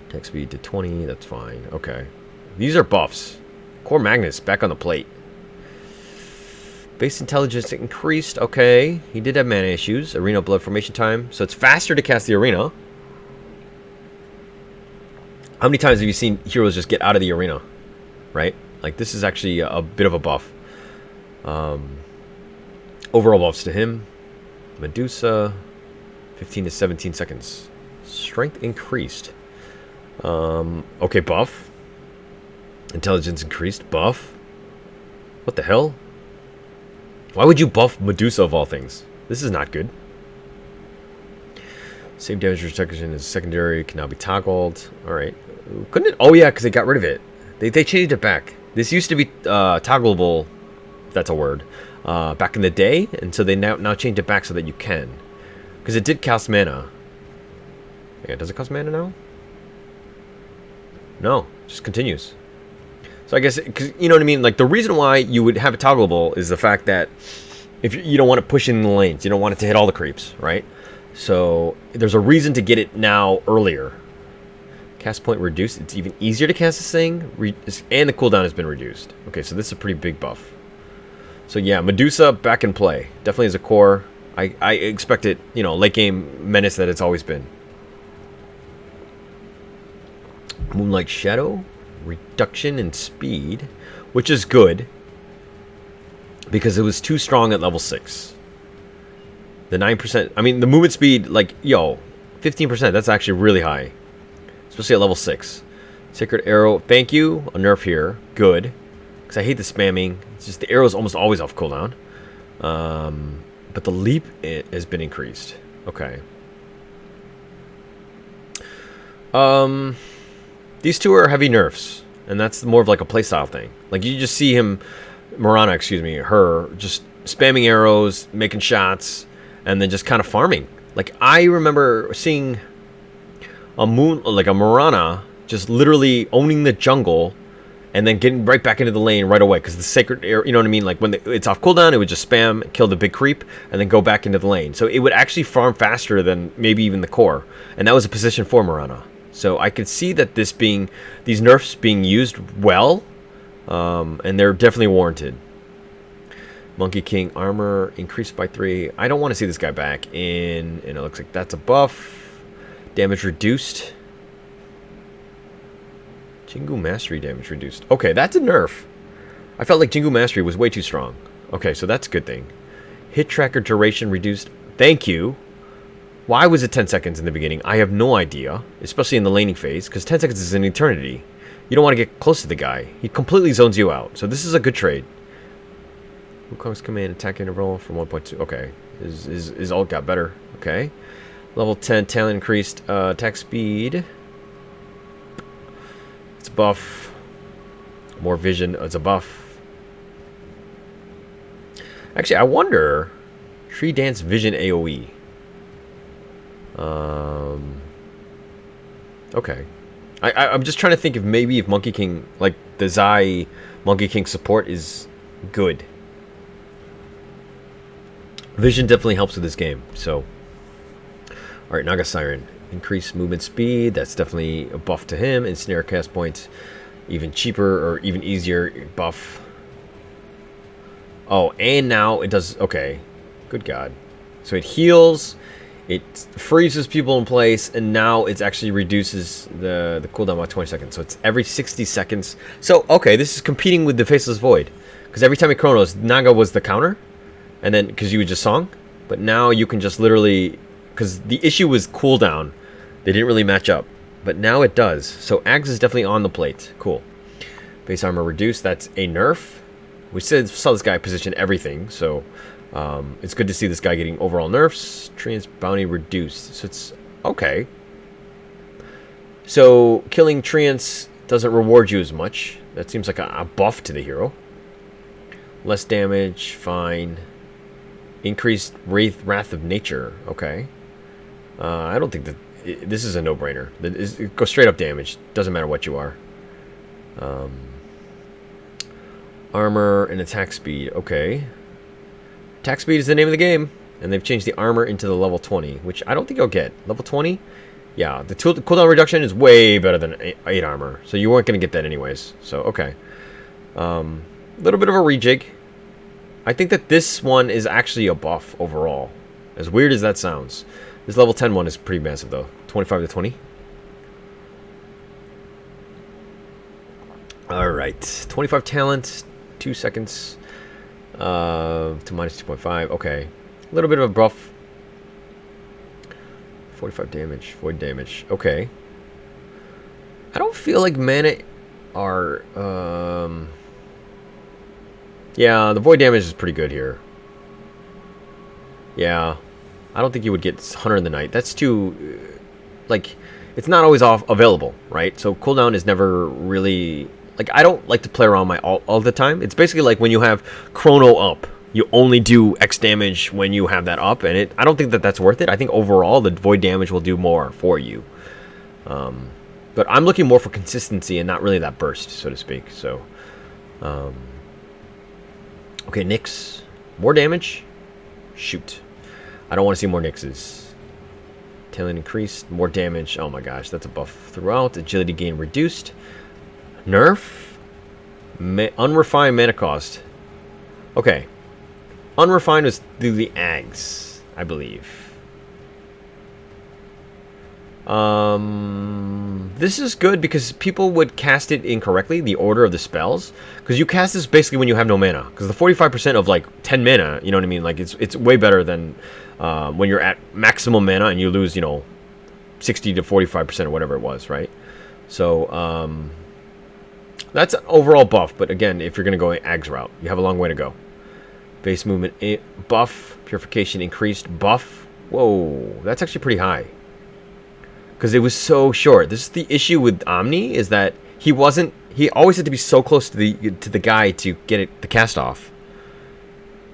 Speaker 3: Attack speed to 20, that's fine. Okay. These are buffs. Core Magnus back on the plate. Base intelligence increased. Okay. He did have mana issues. Arena blood formation time. So it's faster to cast the arena. How many times have you seen heroes just get out of the arena? Right? Like, this is actually a bit of a buff. Overall buffs to him. Medusa. 15 to 17 seconds. Strength increased. Okay, buff. Intelligence increased. Buff. What the hell? Why would you buff Medusa of all things? This is not good. Save damage reduction is secondary. Can now be toggled. Alright. Couldn't it? Oh yeah, because they got rid of it. They changed it back. This used to be toggleable, if that's a word, back in the day. And so they now changed it back so that you can. Because it did cost mana. Yeah, does it cost mana now? No, it just continues. So I guess, cause, you know what I mean? Like, the reason why you would have it toggleable is the fact that if you don't want to push in the lanes, you don't want it to hit all the creeps, right? So there's a reason to get it now earlier. Cast point reduced. It's even easier to cast this thing, and the cooldown has been reduced. Okay, so this is a pretty big buff. So yeah, Medusa back in play. Definitely as a core. I expect it, you know, late game menace that it's always been. Moonlight Shadow, reduction in speed, which is good because it was too strong at level 6. The 9%, I mean, the movement speed, like, yo, 15%, that's actually really high, especially at level 6. Sacred Arrow, thank you, a nerf here, good, because I hate the spamming. It's just the arrow is almost always off cooldown. But the leap has been increased. Okay. These two are heavy nerfs, and that's more of like a playstyle thing. Like, you just see him, Mirana, excuse me, her, just spamming arrows, making shots, and then just kind of farming. Like, I remember seeing a Mirana just literally owning the jungle and then getting right back into the lane right away, because the sacred arrow, you know what I mean? Like, when it's off cooldown, it would just spam, kill the big creep, and then go back into the lane. So it would actually farm faster than maybe even the core, and that was a position for Mirana. So I could see that these nerfs being used well, and they're definitely warranted. Monkey King armor increased by 3. I don't want to see this guy back in, and it looks like that's a buff. Damage reduced. Jingu Mastery damage reduced. Okay, that's a nerf. I felt like Jingu Mastery was way too strong. Okay, so that's a good thing. Hit tracker duration reduced. Thank you. Why was it 10 seconds in the beginning? I have no idea, especially in the laning phase, because 10 seconds is an eternity. You don't want to get close to the guy. He completely zones you out. So this is a good trade. Wukong's command attack interval from 1.2. Okay. His ult got better. Okay. Level 10 talent increased attack speed. It's a buff. More vision. It's a buff. Actually, I wonder. Tree Dance Vision AoE. Okay. I'm just trying to think if maybe if Monkey King, like the Zai Monkey King support is good. Vision definitely helps with this game. So, alright, Naga Siren. Increased movement speed. That's definitely a buff to him. And snare cast points. Even cheaper or even easier buff. Oh, and now it does... Okay. Good God. So it heals... It freezes people in place, and now it actually reduces the cooldown by 20 seconds. So it's every 60 seconds. So, okay, this is competing with the Faceless Void. Because every time it Chronos, Naga was the counter. And then, because you would just song. But now you can just literally... Because the issue was cooldown. They didn't really match up. But now it does. So Axe is definitely on the plate. Cool. Base armor reduced. That's a nerf. We saw this guy position everything, so... it's good to see this guy getting overall nerfs. Treant's bounty reduced. So it's okay. So killing Treants doesn't reward you as much. That seems like a buff to the hero. Less damage, fine. Increased Wrath of Nature. Okay. I don't think that this is a no-brainer. It goes straight up damage. Doesn't matter what you are. Armor and attack speed. Okay. Attack speed is the name of the game, and they've changed the armor into the level 20, which I don't think I'll get. Level 20? Yeah, the cooldown reduction is way better than 8 armor, so you weren't going to get that anyways. So, okay. Little bit of a rejig. I think that this one is actually a buff overall, as weird as that sounds. This level 10 one is pretty massive, though. 25 to 20. Alright, 25 talent, 2 seconds. To minus 2.5. Okay. A little bit of a buff. 45 damage. Void damage. Okay. I don't feel like mana are... Yeah, the void damage is pretty good here. Yeah. I don't think you would get Hunter in the Night. That's too... Like, it's not always available, right? So cooldown is never really... Like, I don't like to play around my ult all the time. It's basically like when you have Chrono up. You only do X damage when you have that up. And I don't think that that's worth it. I think overall, the Void damage will do more for you. But I'm looking more for consistency and not really that burst, so to speak. So, okay, Nyx. More damage? Shoot. I don't want to see more Nyxes. Talent increased. More damage. Oh my gosh, that's a buff throughout. Agility gain reduced. Nerf? Unrefined mana cost. Okay. Unrefined was through the Ags, I believe. This is good because people would cast it incorrectly, the order of the spells. Because you cast this basically when you have no mana. Because the 45% of like 10 mana, you know what I mean? Like it's way better than when you're at maximum mana and you lose, 60 to 45% or whatever it was, right? So that's an overall buff. But again, if you're going to go Ags route, you have a long way to go. Base movement buff, purification increased, buff. Whoa, that's actually pretty high. Because it was so short. This is the issue with Omni, is that he always had to be so close to the guy to get the cast off.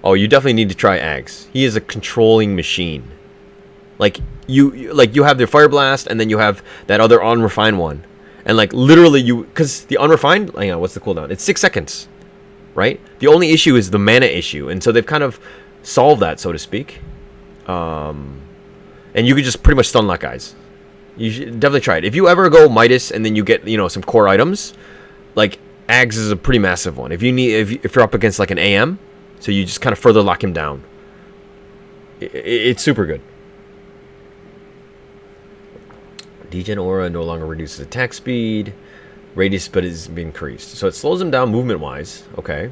Speaker 3: Oh, you definitely need to try Ags. He is a controlling machine. Like you have the Fire Blast, and then you have that other unrefined one. And like literally because the unrefined, hang on, what's the cooldown? It's 6 seconds, right? The only issue is the mana issue, and so they've kind of solved that, so to speak. And you could just pretty much stun lock guys. You should definitely try it. If you ever go Midas and then you get, some core items, like Ags is a pretty massive one. If you're up against like an AM, so you just kind of further lock him down. It's super good. Degen Aura no longer reduces attack speed. Radius but is increased. So it slows him down movement wise. Okay.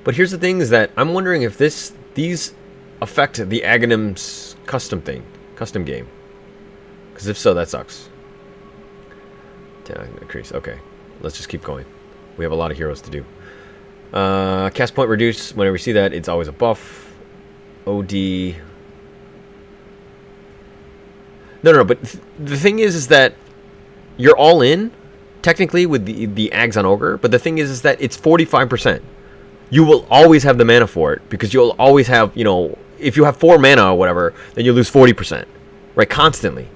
Speaker 3: But here's the thing, is that I'm wondering if these affect the Aghanim's custom game. Because if so, that sucks. Increase. Okay. Let's just keep going. We have a lot of heroes to do. Cast point reduce. Whenever we see that, it's always a buff. OD. No. But the thing is that you're all in, technically, with the Ags on Ogre. But the thing is that it's 45%. You will always have the mana for it. Because you'll always have, if you have 4 mana or whatever, then you lose 40%. Right? Constantly.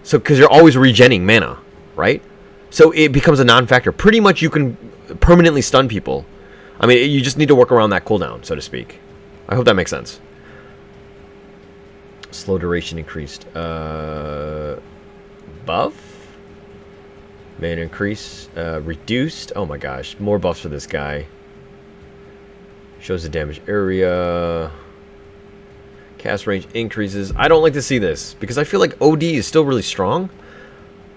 Speaker 3: So, because you're always regenning mana, right? So it becomes a non-factor. Pretty much you can permanently stun people. I mean, you just need to work around that cooldown, so to speak. I hope that makes sense. Slow duration increased. Buff? Mana increase. Reduced. Oh my gosh. More buffs for this guy. Shows the damage area. Cast range increases. I don't like to see this because I feel like OD is still really strong.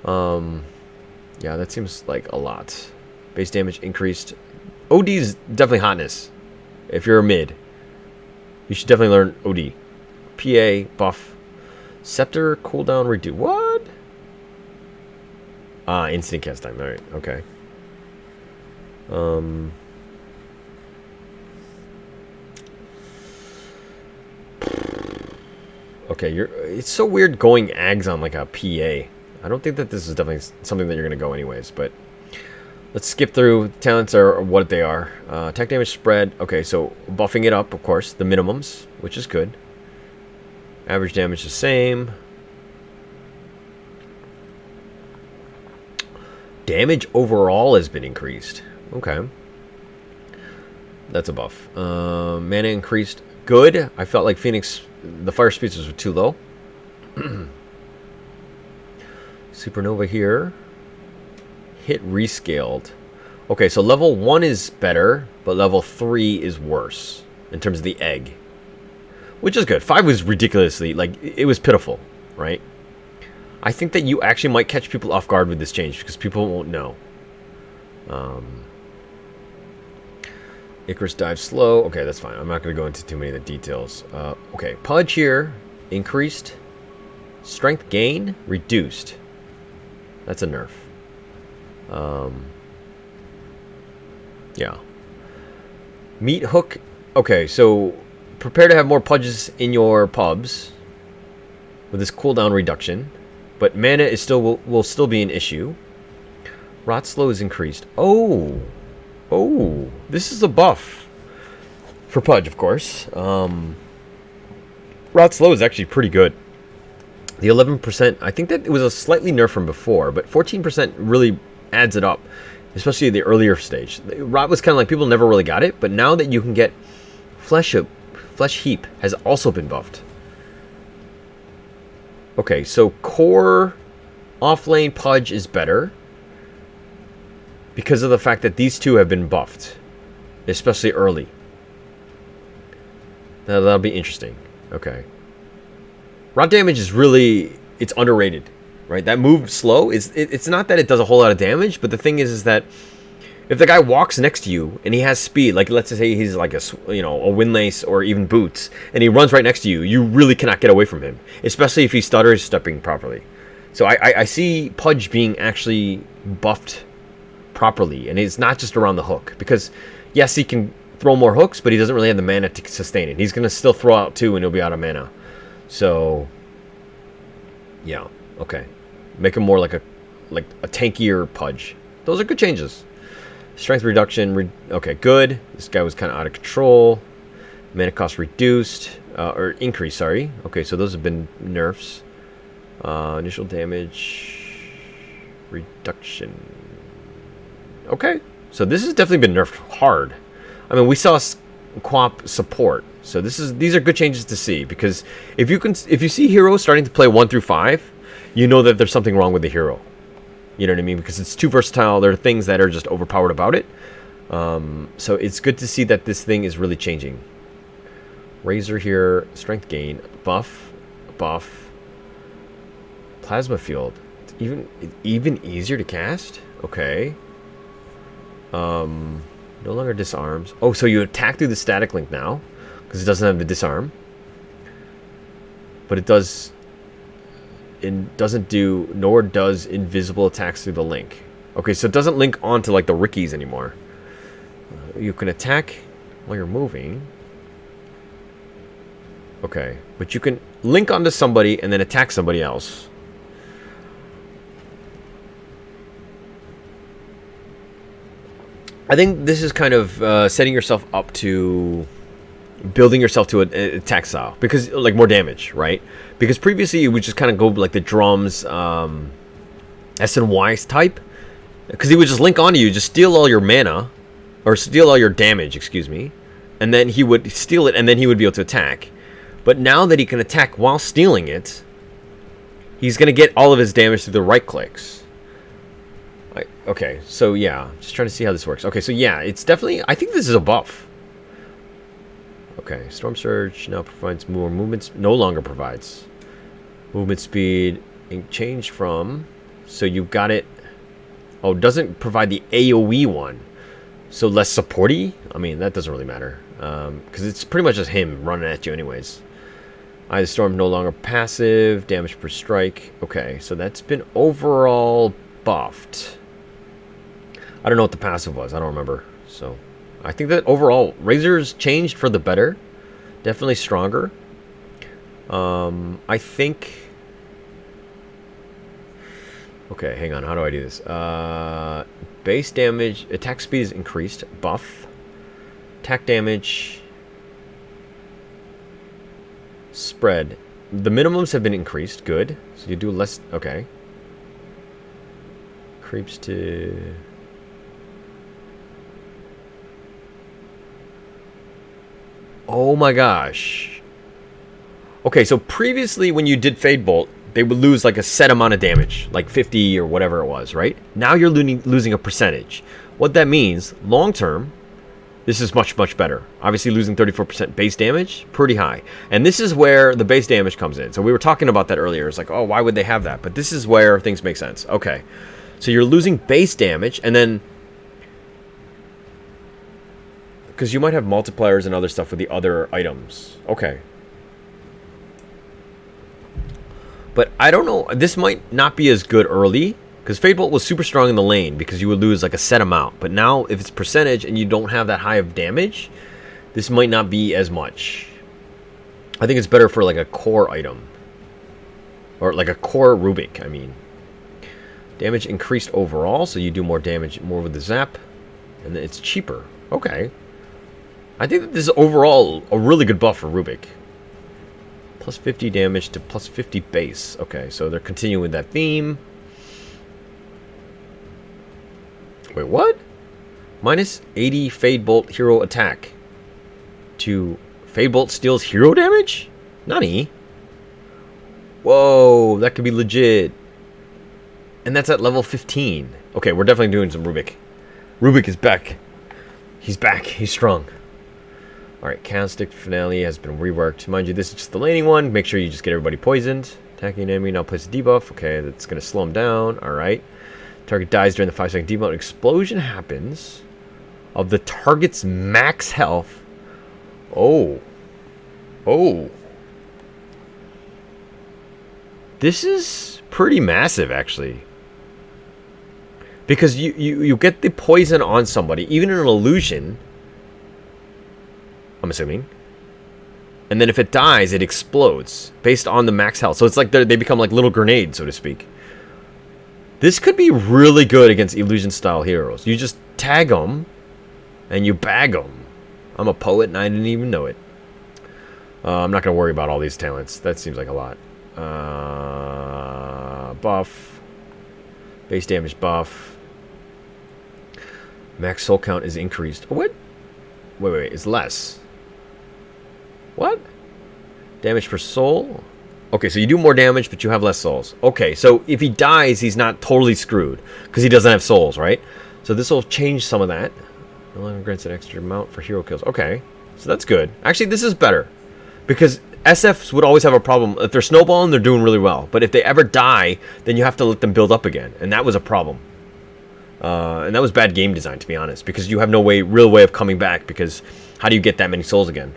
Speaker 3: Yeah, that seems like a lot. Base damage increased. OD is definitely hotness. If you're a mid, you should definitely learn OD. PA buff. Scepter cooldown reduce. What? Instant cast time. All right. Okay. Okay, it's so weird going Ags on like a PA. I don't think that this is definitely something that you're going to go anyways, but let's skip through. Talents are what they are. Attack damage spread. Okay, so buffing it up, of course, the minimums, which is good. Average damage the same. Damage overall has been increased. Okay. That's a buff. Mana increased. Good. I felt like Phoenix, the fire speeches were too low. Supernova here. Hit rescaled. Okay, so level 1 is better, but level 3 is worse in terms of the egg. Which is good. 5 was ridiculously, like, it was pitiful, right? I think that you actually might catch people off guard with this change because people won't know. Icarus dives slow. Okay, that's fine. I'm not going to go into too many of the details. Okay, Pudge here. Increased. Strength gain. Reduced. That's a nerf. Yeah. Meat hook. Okay, so prepare to have more Pudges in your pubs with this cooldown reduction. But mana is still will still be an issue. Rot slow is increased. Oh, this is a buff for Pudge, of course. Rot slow is actually pretty good. The 11%, I think that it was a slightly nerf from before, but 14% really adds it up, especially at the earlier stage. Rot was kind of like people never really got it, but now that you can get Flesh Heap has also been buffed. Okay, so core offlane Pudge is better because of the fact that these two have been buffed, especially early. That'll be interesting. Okay. Rot damage is really, it's underrated, right? That move slow, it's not that it does a whole lot of damage, but the thing is that if the guy walks next to you and he has speed, like let's say he's like a windlace or even boots, and he runs right next to you, you really cannot get away from him, especially if he stutters stepping properly. So I see Pudge being actually buffed properly, and it's not just around the hook, because yes, he can throw more hooks, but he doesn't really have the mana to sustain it. He's going to still throw out 2 and he'll be out of mana. So, yeah, okay. Make him more like a tankier Pudge. Those are good changes. Strength reduction, okay, good. This guy was kind of out of control. Mana cost reduced, or increased, sorry. Okay, so those have been nerfs. Initial damage reduction. Okay, so this has definitely been nerfed hard. I mean, we saw Quap support, so these are good changes to see, because if you see heroes starting to play 1 through 5, you know that there's something wrong with the hero. You know what I mean? Because it's too versatile. There are things that are just overpowered about it. So it's good to see that this thing is really changing. Razor here, strength gain, buff, plasma field. It's even easier to cast. Okay. No longer disarms. Oh, so you attack through the static link now, because it doesn't have the disarm. But it does. It doesn't do, nor does invisible attacks through the link. Okay, so it doesn't link onto like the Rickies anymore. You can attack while you're moving. Okay, but you can link onto somebody and then attack somebody else. I think this is kind of setting yourself up to building yourself to an attack style, because like more damage, right? Because previously you would just kind of go like the drums SNY type, because he would just link onto you, just steal all your mana, or steal all your damage, excuse me, and then he would steal it, and then he would be able to attack. But now that he can attack while stealing it, he's going to get all of his damage through the right clicks. Okay, so yeah, just trying to see how this works. Okay, so yeah, it's definitely, I think this is a buff. Okay, Storm Surge now provides more movements, no longer provides movement speed, and change from, so you've got it, oh, doesn't provide the AoE one, so less supporty. I mean, that doesn't really matter, because it's pretty much just him running at you anyways. Ice Storm no longer passive, damage per strike. Okay, so that's been overall buffed. I don't know what the passive was, I don't remember, so I think that overall, Razor's changed for the better. Definitely stronger. I think... Okay, hang on. How do I do this? Base damage, attack speed is increased. Buff. Attack damage. Spread. The minimums have been increased. Good. So you do less... Okay. Creeps to... Oh my gosh. Okay, so previously when you did Fade Bolt, they would lose like a set amount of damage, like 50 or whatever it was, right? Now you're losing a percentage. What that means, long term, this is much, much better. Obviously losing 34% base damage, pretty high. And this is where the base damage comes in. So we were talking about that earlier. It's like, oh, why would they have that? But this is where things make sense. Okay, so you're losing base damage, and then... because you might have multipliers and other stuff with the other items. Okay. But I don't know. This might not be as good early, because Fade Bolt was super strong in the lane because you would lose like a set amount. But now if it's percentage and you don't have that high of damage, this might not be as much. I think it's better for like a core item. Or like a core Rubick, I mean. Damage increased overall, so you do more damage, more with the zap. And then it's cheaper. Okay. I think that this is overall a really good buff for Rubick. Plus 50 damage to plus 50 base. Okay, so they're continuing that theme. Wait, what? Minus 80 Fade Bolt hero attack. To Fade Bolt steals hero damage? Nani? Whoa, that could be legit. And that's at level 15. Okay, we're definitely doing some Rubick. Rubick is back. He's back. He's strong. Alright, Candlestick Finale has been reworked. Mind you, this is just the laning one. Make sure you just get everybody poisoned. Attacking enemy, now place a debuff. Okay, that's going to slow him down. Alright. Target dies during the 5-second debuff. An explosion happens of the target's max health. Oh. Oh. This is pretty massive, actually. Because you get the poison on somebody, even in an illusion, I'm assuming. And then if it dies, it explodes based on the max health. So it's like they become like little grenades, so to speak. This could be really good against illusion-style heroes. You just tag them, and you bag them. I'm a poet, and I didn't even know it. I'm not going to worry about all these talents. That seems like a lot. Buff. Base damage buff. Max soul count is increased. Oh, what? Wait. It's less. What? Damage per soul? Okay, so you do more damage, but you have less souls. Okay, so if he dies, he's not totally screwed. Because he doesn't have souls, right? So this will change some of that. No longer grants an extra amount for hero kills. Okay, so that's good. Actually, this is better. Because SFs would always have a problem. If they're snowballing, they're doing really well. But if they ever die, then you have to let them build up again. And that was a problem. And that was bad game design, to be honest. Because you have no real way of coming back. Because how do you get that many souls again?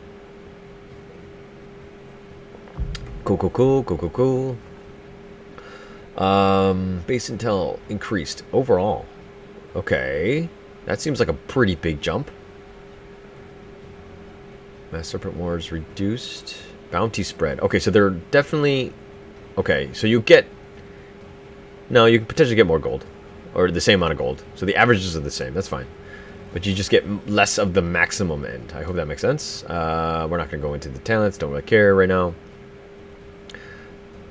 Speaker 3: Cool. Base intel increased overall. Okay. That seems like a pretty big jump. Mass Serpent Wars reduced. Bounty spread. Okay, so they're definitely... Okay, so you get... No, you can potentially get more gold. Or the same amount of gold. So the averages are the same. That's fine. But you just get less of the maximum end. I hope that makes sense. We're not going to go into the talents. Don't really care right now.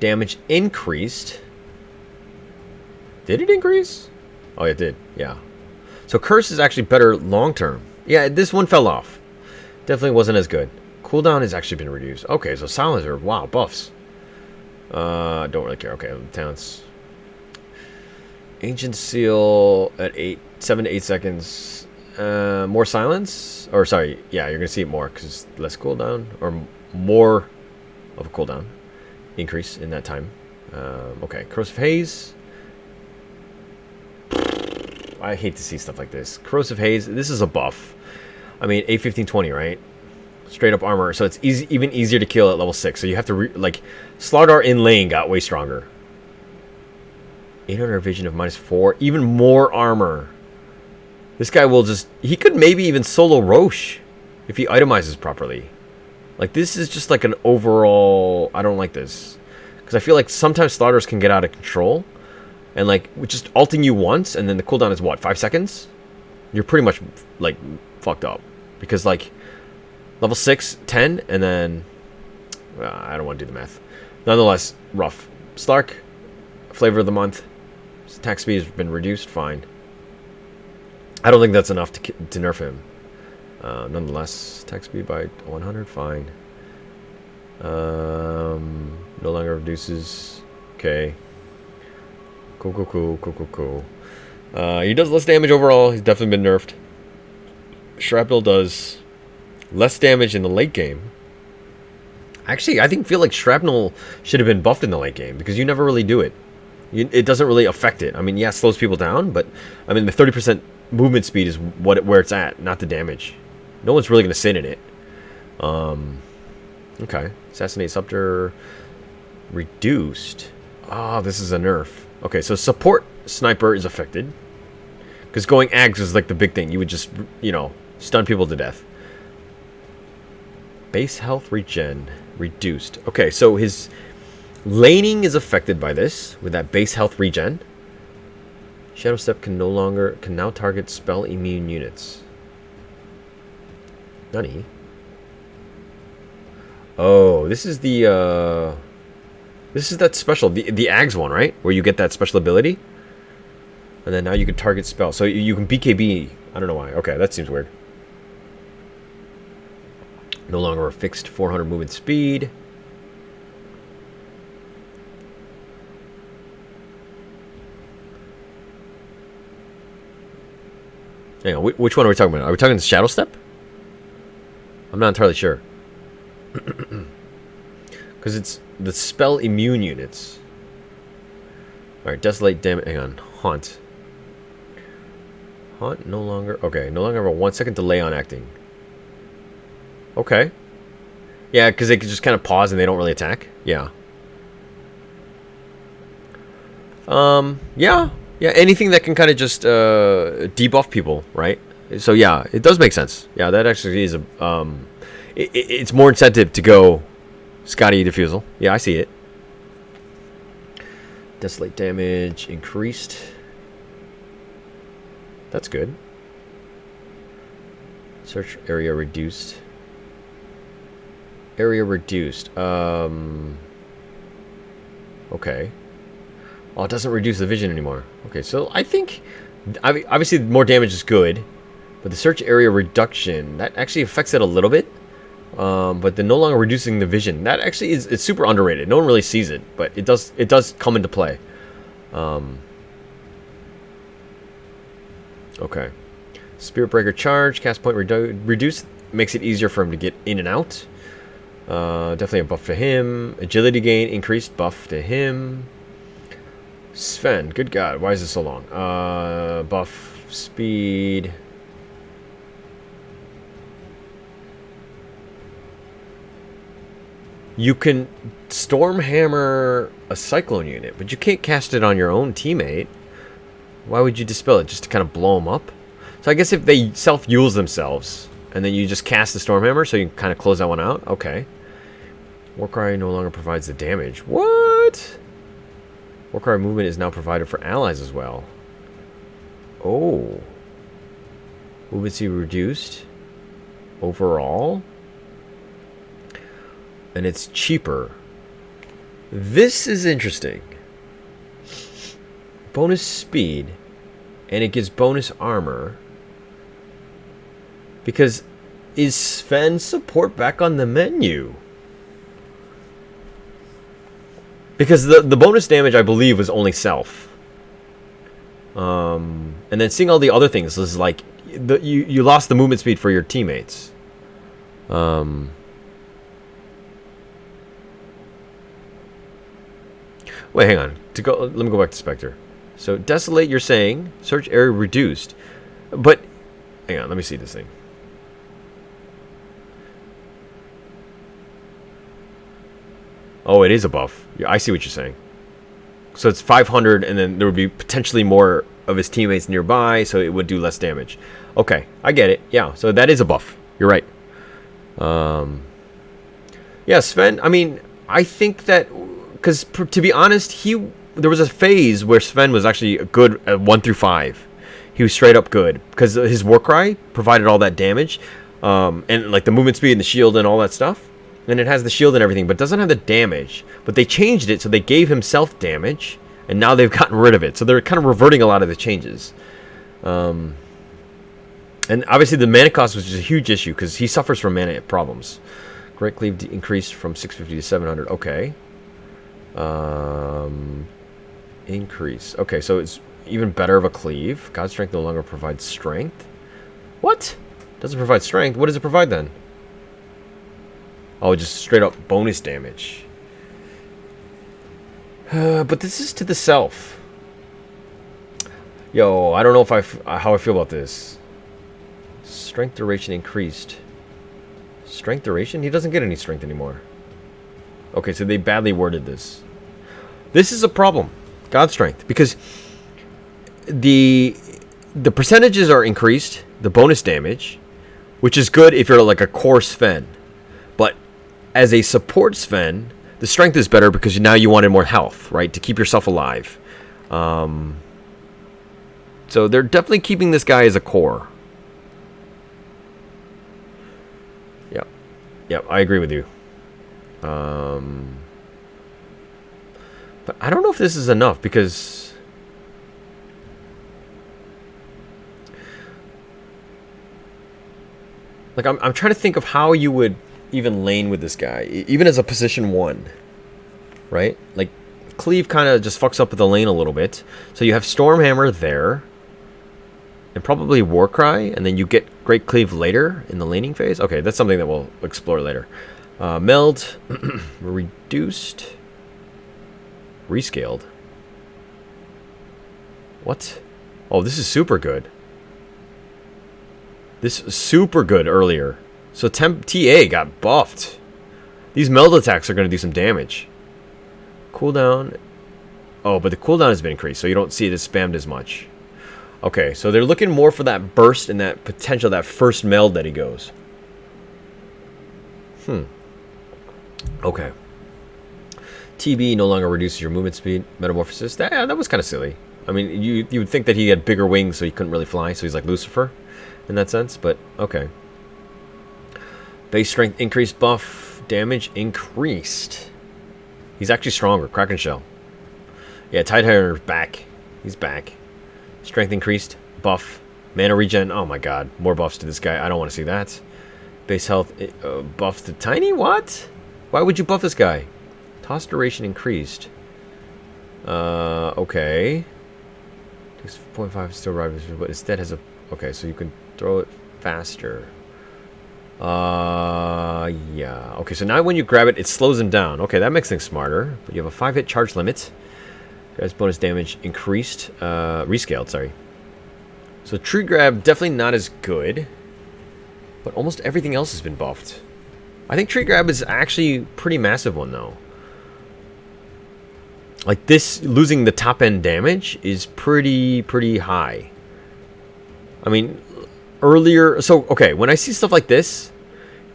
Speaker 3: Damage increased. Did it increase? Oh, it did. Yeah. So Curse is actually better long term. Yeah, this one fell off. Definitely wasn't as good. Cooldown has actually been reduced. Okay, so Silencer. Wow, buffs. Don't really care. Okay, talents. Ancient Seal at 7 to 8 seconds. More silence? Or sorry, yeah, you're going to see it more because less cooldown. Or more of a cooldown increase in that time. Okay, Corrosive Haze. I hate to see stuff like this. Corrosive Haze, this is a buff. I mean, 8, 15, 20, right? Straight up armor, so it's easy, even easier to kill at level 6. So you have to, like, Slardar in lane got way stronger. 800 vision of -4, even more armor. This guy will just, he could maybe even solo Roche if he itemizes properly. Like, this is just like an overall, I don't like this. Because I feel like sometimes Slardars can get out of control. And, like, just ulting you once, and then the cooldown is what, 5 seconds? You're pretty much, like, fucked up. Because, like, level 6, 10, and then... I don't want to do the math. Nonetheless, rough. Slark, flavor of the month. Attack speed has been reduced, fine. I don't think that's enough to nerf him. Nonetheless, attack speed by 100, fine. No longer reduces... Okay. Cool. He does less damage overall. He's definitely been nerfed. Shrapnel does less damage in the late game. Actually, I feel like Shrapnel should have been buffed in the late game because you never really do it. It doesn't really affect it. I mean, yeah, it slows people down, but I mean, the 30% movement speed is where it's at, not the damage. No one's really going to sit in it. Okay. Assassinate Scepter reduced. Oh, this is a nerf. Okay, so support sniper is affected. Because going Ags is like the big thing. You would just, stun people to death. Base health regen reduced. Okay, so his laning is affected by this with that base health regen. Shadow Step can now target spell immune units. Nani? Oh, this is the this is that special, the Ags one, right? Where you get that special ability, and then now you can target spell. So you can BKB. I don't know why. Okay, that seems weird. No longer a fixed 400 movement speed. Hang on, which one are we talking about? Are we talking Shadow Step? I'm not entirely sure. Because it's the spell immune units. Alright, Desolate Damage. Hang on. Haunt. Haunt no longer. Okay, no longer have a 1 second delay on acting. Okay. Yeah, because they can just kind of pause and they don't really attack. Yeah. Yeah. Yeah, anything that can kind of just debuff people, right? So yeah, it does make sense. Yeah, that actually is a it's more incentive to go Scotty Diffusal. Yeah, I see it. Desolate damage increased. That's good. Search area reduced. Area reduced. Okay. Oh, it doesn't reduce the vision anymore. Okay, so I think obviously more damage is good, but the search area reduction, that actually affects it a little bit. But the no longer reducing the vision, that actually is, it's super underrated. No one really sees it, but it does come into play. Okay. Spirit Breaker charge, cast point reduced, makes it easier for him to get in and out. Definitely a buff for him. Agility gain increased, buff to him. Sven, good God, why is this so long? Buff speed. You can Stormhammer a Cyclone unit, but you can't cast it on your own teammate. Why would you dispel it? Just to kind of blow them up? So I guess if they self-use themselves, and then you just cast the Stormhammer, so you can kind of close that one out. Okay. Warcry no longer provides the damage. What? Warcry movement is now provided for allies as well. Oh. Movement speed reduced. Overall. And it's cheaper. This is interesting. Bonus speed. And it gives bonus armor. Because is Sven support back on the menu? Because the bonus damage, I believe, was only self. And then seeing all the other things is like you lost the movement speed for your teammates. Wait, hang on. Let me go back to Spectre. So Desolate, you're saying search area reduced, but hang on. Let me see this thing. Oh, it is a buff. Yeah, I see what you're saying. So it's 500, and then there would be potentially more of his teammates nearby, so it would do less damage. Okay, I get it. Yeah, so that is a buff. You're right. Yeah, Sven, I mean, I think that... Because, to be honest, there was a phase where Sven was actually good at 1 through 5. He was straight up good. Because his Warcry provided all that damage. And, like, the movement speed and the shield and all that stuff. And it has the shield and everything, but doesn't have the damage. But they changed it, so they gave him self-damage, and now they've gotten rid of it. So they're kind of reverting a lot of the changes. And obviously the mana cost was just a huge issue, because he suffers from mana problems. Great Cleave increased from 650 to 700. Okay. Increase. Okay, so it's even better of a cleave. God Strength no longer provides strength. What? Doesn't provide strength? What does it provide then? Oh, just straight up bonus damage. But this is to the self. Yo, I don't know if how I feel about this. Strength duration increased. Strength duration? He doesn't get any strength anymore. Okay, so they badly worded this. This is a problem. God Strength. Because the percentages are increased. The bonus damage. Which is good if you're like a core Sven. But as a support Sven, the strength is better because now you wanted more health, right? To keep yourself alive. So they're definitely keeping this guy as a core. Yep. Yep, I agree with you. But I don't know if this is enough because like I'm trying to think of how you would even lane with this guy, even as a position 1, right? Like Cleave kind of just fucks up with the lane a little bit. So you have Stormhammer there, and probably Warcry, and then you get Great Cleave later in the laning phase. Okay, that's something that we'll explore later. Meld, reduced, rescaled. What? Oh, this is super good. This is super good earlier. So TA got buffed. These meld attacks are going to do some damage. Cooldown. Oh, but the cooldown has been increased, so you don't see it as spammed as much. Okay, so they're looking more for that burst and that potential, that first meld that he goes. Okay. TB no longer reduces your movement speed. Metamorphosis. That was kind of silly. I mean, you would think that he had bigger wings so he couldn't really fly, so he's like Lucifer in that sense, but okay. Base strength increased buff. Damage increased. He's actually stronger. Kraken Shell. Yeah, Tidehunter's back. He's back. Strength increased. Buff. Mana regen. Oh my god. More buffs to this guy. I don't want to see that. Base health buff to Tiny? What? Why would you buff this guy? Toss duration increased. Okay. Takes 0.5 still rivals, but instead has a... Okay, so you can throw it faster. Yeah. Okay, so now when you grab it, it slows him down. Okay, that makes things smarter. But you have a 5-hit charge limit. Guys, bonus damage increased. Rescaled, sorry. So Tree Grab, definitely not as good. But almost everything else has been buffed. I think Tree Grab is actually a pretty massive one, though. Like this, losing the top end damage is pretty high. I mean, earlier... So, okay, when I see stuff like this,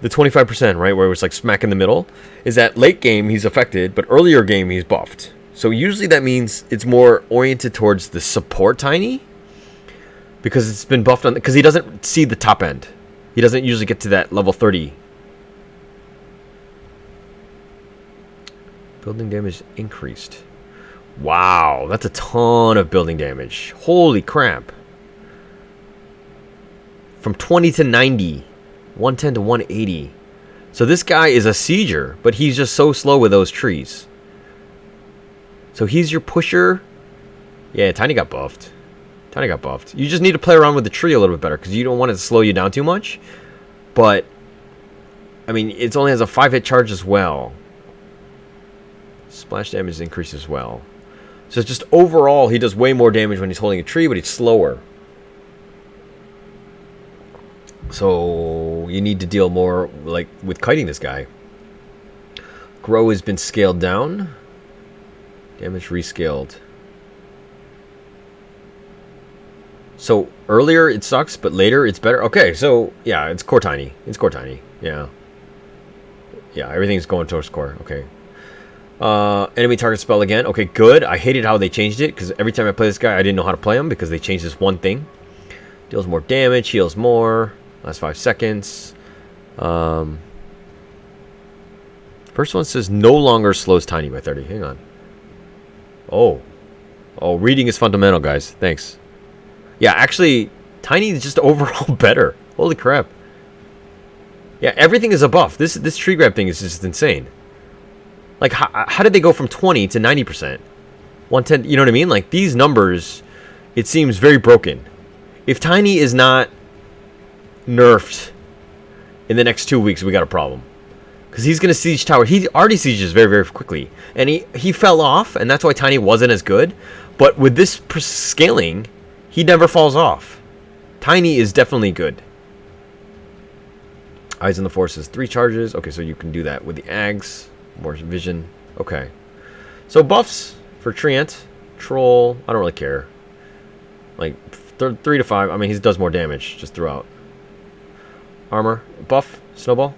Speaker 3: the 25%, right, where it's like smack in the middle, is that late game he's affected, but earlier game he's buffed. So usually that means it's more oriented towards the support Tiny, because it's been buffed on... Because he doesn't see the top end. He doesn't usually get to that level 30. Building damage increased. Wow, that's a ton of building damage. Holy crap. From 20 to 90. 110 to 180. So this guy is a sieger, but he's just so slow with those trees. So he's your pusher. Yeah, Tiny got buffed. Tiny got buffed. You just need to play around with the tree a little bit better because you don't want it to slow you down too much. But, I mean, it only has a 5-hit charge as well. Splash damage increases as well. So just overall, he does way more damage when he's holding a tree, but he's slower. So you need to deal more like with kiting this guy. Grow has been scaled down. Damage rescaled. So earlier it sucks, but later it's better. Okay, so yeah, it's core Tiny. It's core Tiny. Yeah. Yeah, everything's going towards core. Okay. Enemy target spell again. Okay, good. I hated how they changed it because every time I play this guy, I didn't know how to play him because they changed this one thing. Deals more damage, heals more. Last 5 seconds. First one says no longer slows Tiny by 30. Hang on. Oh, reading is fundamental, guys. Thanks. Yeah, actually, Tiny is just overall better. Holy crap. Yeah, everything is a buff. This tree grab thing is just insane. Like, how did they go from 20 to 90%? 110, you know what I mean? Like, these numbers, it seems very broken. If Tiny is not nerfed in the next 2 weeks, we got a problem. Because he's going to siege tower. He already sieges very, very quickly. And he fell off, and that's why Tiny wasn't as good. But with this scaling, he never falls off. Tiny is definitely good. Eyes on the Forces, 3 charges. Okay, so you can do that with the Ags. More vision. Okay. So buffs for Treant. Troll. I don't really care. Like 3 to 5. I mean, he does more damage just throughout. Armor. Buff. Snowball.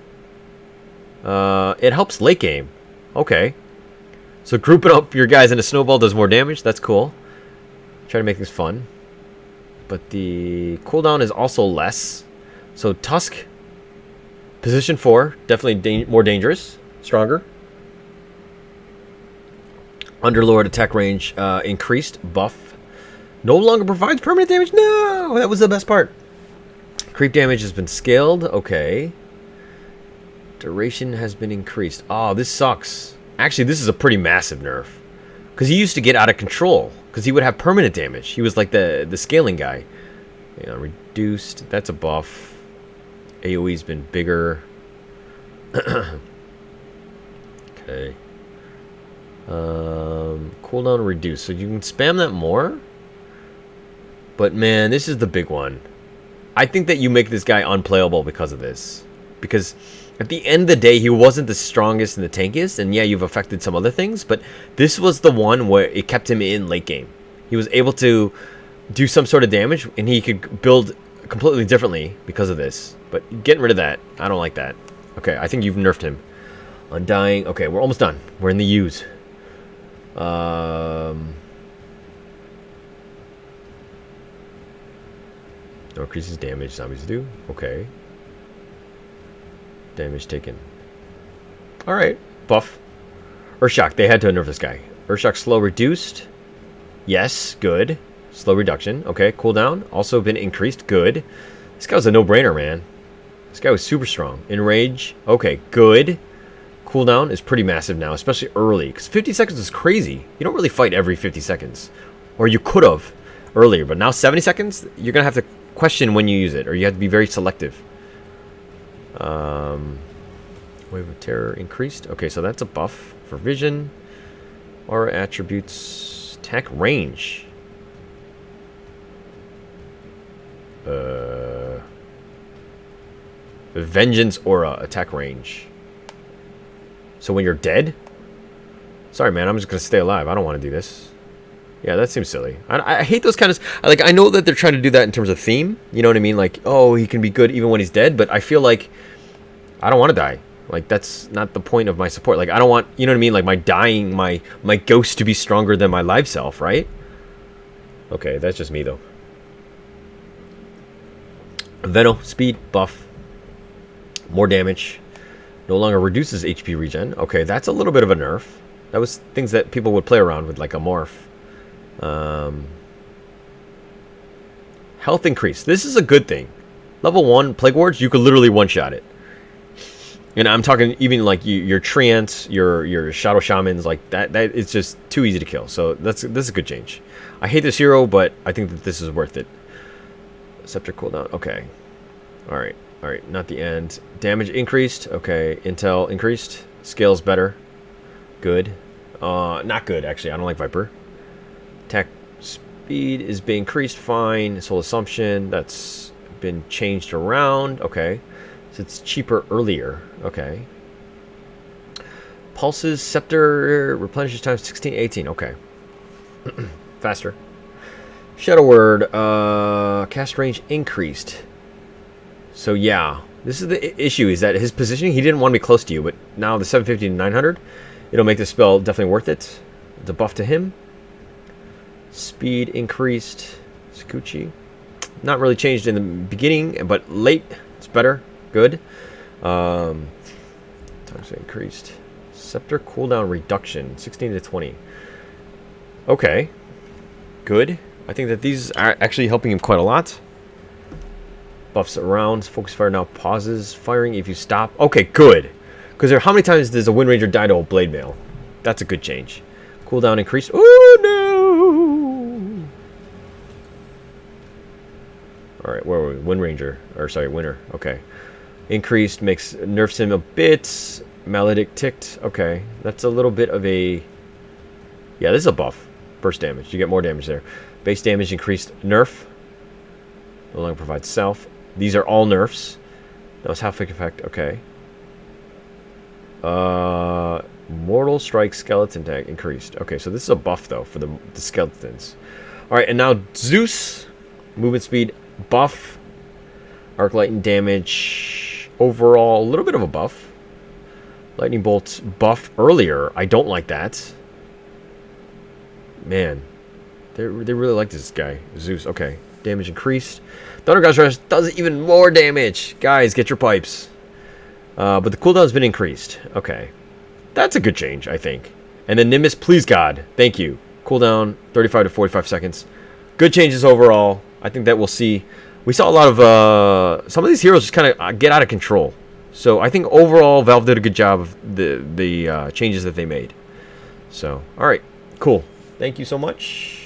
Speaker 3: It helps late game. Okay. So grouping up your guys in a snowball does more damage. That's cool. Try to make things fun. But the cooldown is also less. So Tusk. Position 4. Definitely more dangerous. Stronger. Underlord attack range increased. Buff. No longer provides permanent damage. No! That was the best part. Creep damage has been scaled. Okay. Duration has been increased. Oh, this sucks. Actually, this is a pretty massive nerf. Because he used to get out of control. Because he would have permanent damage. He was like the scaling guy. You know, reduced. That's a buff. AoE's been bigger. Okay. Cooldown reduced. So you can spam that more. But man, this is the big one. I think that you make this guy unplayable because of this. Because at the end of the day, he wasn't the strongest and the tankiest. And yeah, you've affected some other things. But this was the one where it kept him in late game. He was able to do some sort of damage. And he could build completely differently because of this. But getting rid of that, I don't like that. Okay, I think you've nerfed him. Undying. Okay, we're almost done. We're in the U's. No increases damage zombies do. Okay. Damage taken. Alright. Buff. Urshock. They had to nerf this guy. Urshock slow reduced. Yes. Good. Slow reduction. Okay. Cooldown. Also been increased. Good. This guy was a no-brainer, man. This guy was super strong. Enrage. Okay. Good. Cooldown is pretty massive now, especially early. Because 50 seconds is crazy. You don't really fight every 50 seconds. Or you could have earlier. But now 70 seconds, you're going to have to question when you use it. Or you have to be very selective. Wave of Terror increased. Okay, so that's a buff for vision. Aura attributes. Attack range. Vengeance Aura attack range. So when you're dead? Sorry, man, I'm just going to stay alive. I don't want to do this. Yeah, that seems silly. I hate those kind of... Like, I know that they're trying to do that in terms of theme. You know what I mean? Like, oh, he can be good even when he's dead. But I feel like I don't want to die. Like, that's not the point of my support. Like, I don't want... You know what I mean? Like, my dying, my ghost to be stronger than my live self, right? Okay, that's just me, though. Veno, speed, buff. More damage. No longer reduces HP regen. Okay, that's a little bit of a nerf. That was things that people would play around with, like a morph. Health increase. This is a good thing. Level 1 Plague Wards, you could literally one-shot it. And I'm talking even like your Treants, your Shadow Shamans, like that it's just too easy to kill. So this is a good change. I hate this hero, but I think that this is worth it. Scepter cooldown. Okay. Alright. Alright, not the end. Damage increased. Okay. Intel increased. Scales better. Good. Not good, actually. I don't like Viper. Attack speed is being increased. Fine. Soul Assumption. That's been changed around. Okay. So it's cheaper earlier. Okay. Pulses. Scepter replenishes times 16, 18. Okay. Faster. Shadow Word. Cast range increased. So yeah, this is the issue, is that his positioning, he didn't want to be close to you, but now the 750 to 900, it'll make this spell definitely worth it. It's a buff to him. Speed increased. Sakuchi. Not really changed in the beginning, but late, it's better. Good. Times increased. Scepter cooldown reduction, 16 to 20. Okay. Good. I think that these are actually helping him quite a lot. Buffs around. Focus fire now pauses. Firing if you stop. Okay, good. Because how many times does a Wind Ranger die to a Blade Mail? That's a good change. Cooldown increased. Oh, no! Alright, where were we? Wind Ranger. Or, sorry, Winter. Okay. Increased. Nerfs him a bit. Maledict ticked. Okay. That's a little bit of a... Yeah, this is a buff. Burst damage. You get more damage there. Base damage increased. Nerf. No longer provides self. These are all nerfs. That was half effect. Okay. Mortal Strike Skeleton Tag increased. Okay, so this is a buff, though, for the skeletons. Alright, and now Zeus. Movement speed buff. Arc Lightning damage. Overall, a little bit of a buff. Lightning Bolt buff earlier. I don't like that. Man. They really like this guy. Zeus. Okay. Damage increased. Thunder God's Rush does even more damage. Guys, get your pipes. But the cooldown's been increased. Okay. That's a good change, I think. And then Nimbus, please God, thank you. Cooldown 35 to 45 seconds. Good changes overall. I think that we'll see. We saw a lot of some of these heroes just kind of get out of control. So I think overall Valve did a good job of the changes that they made. So all right, cool. Thank you so much.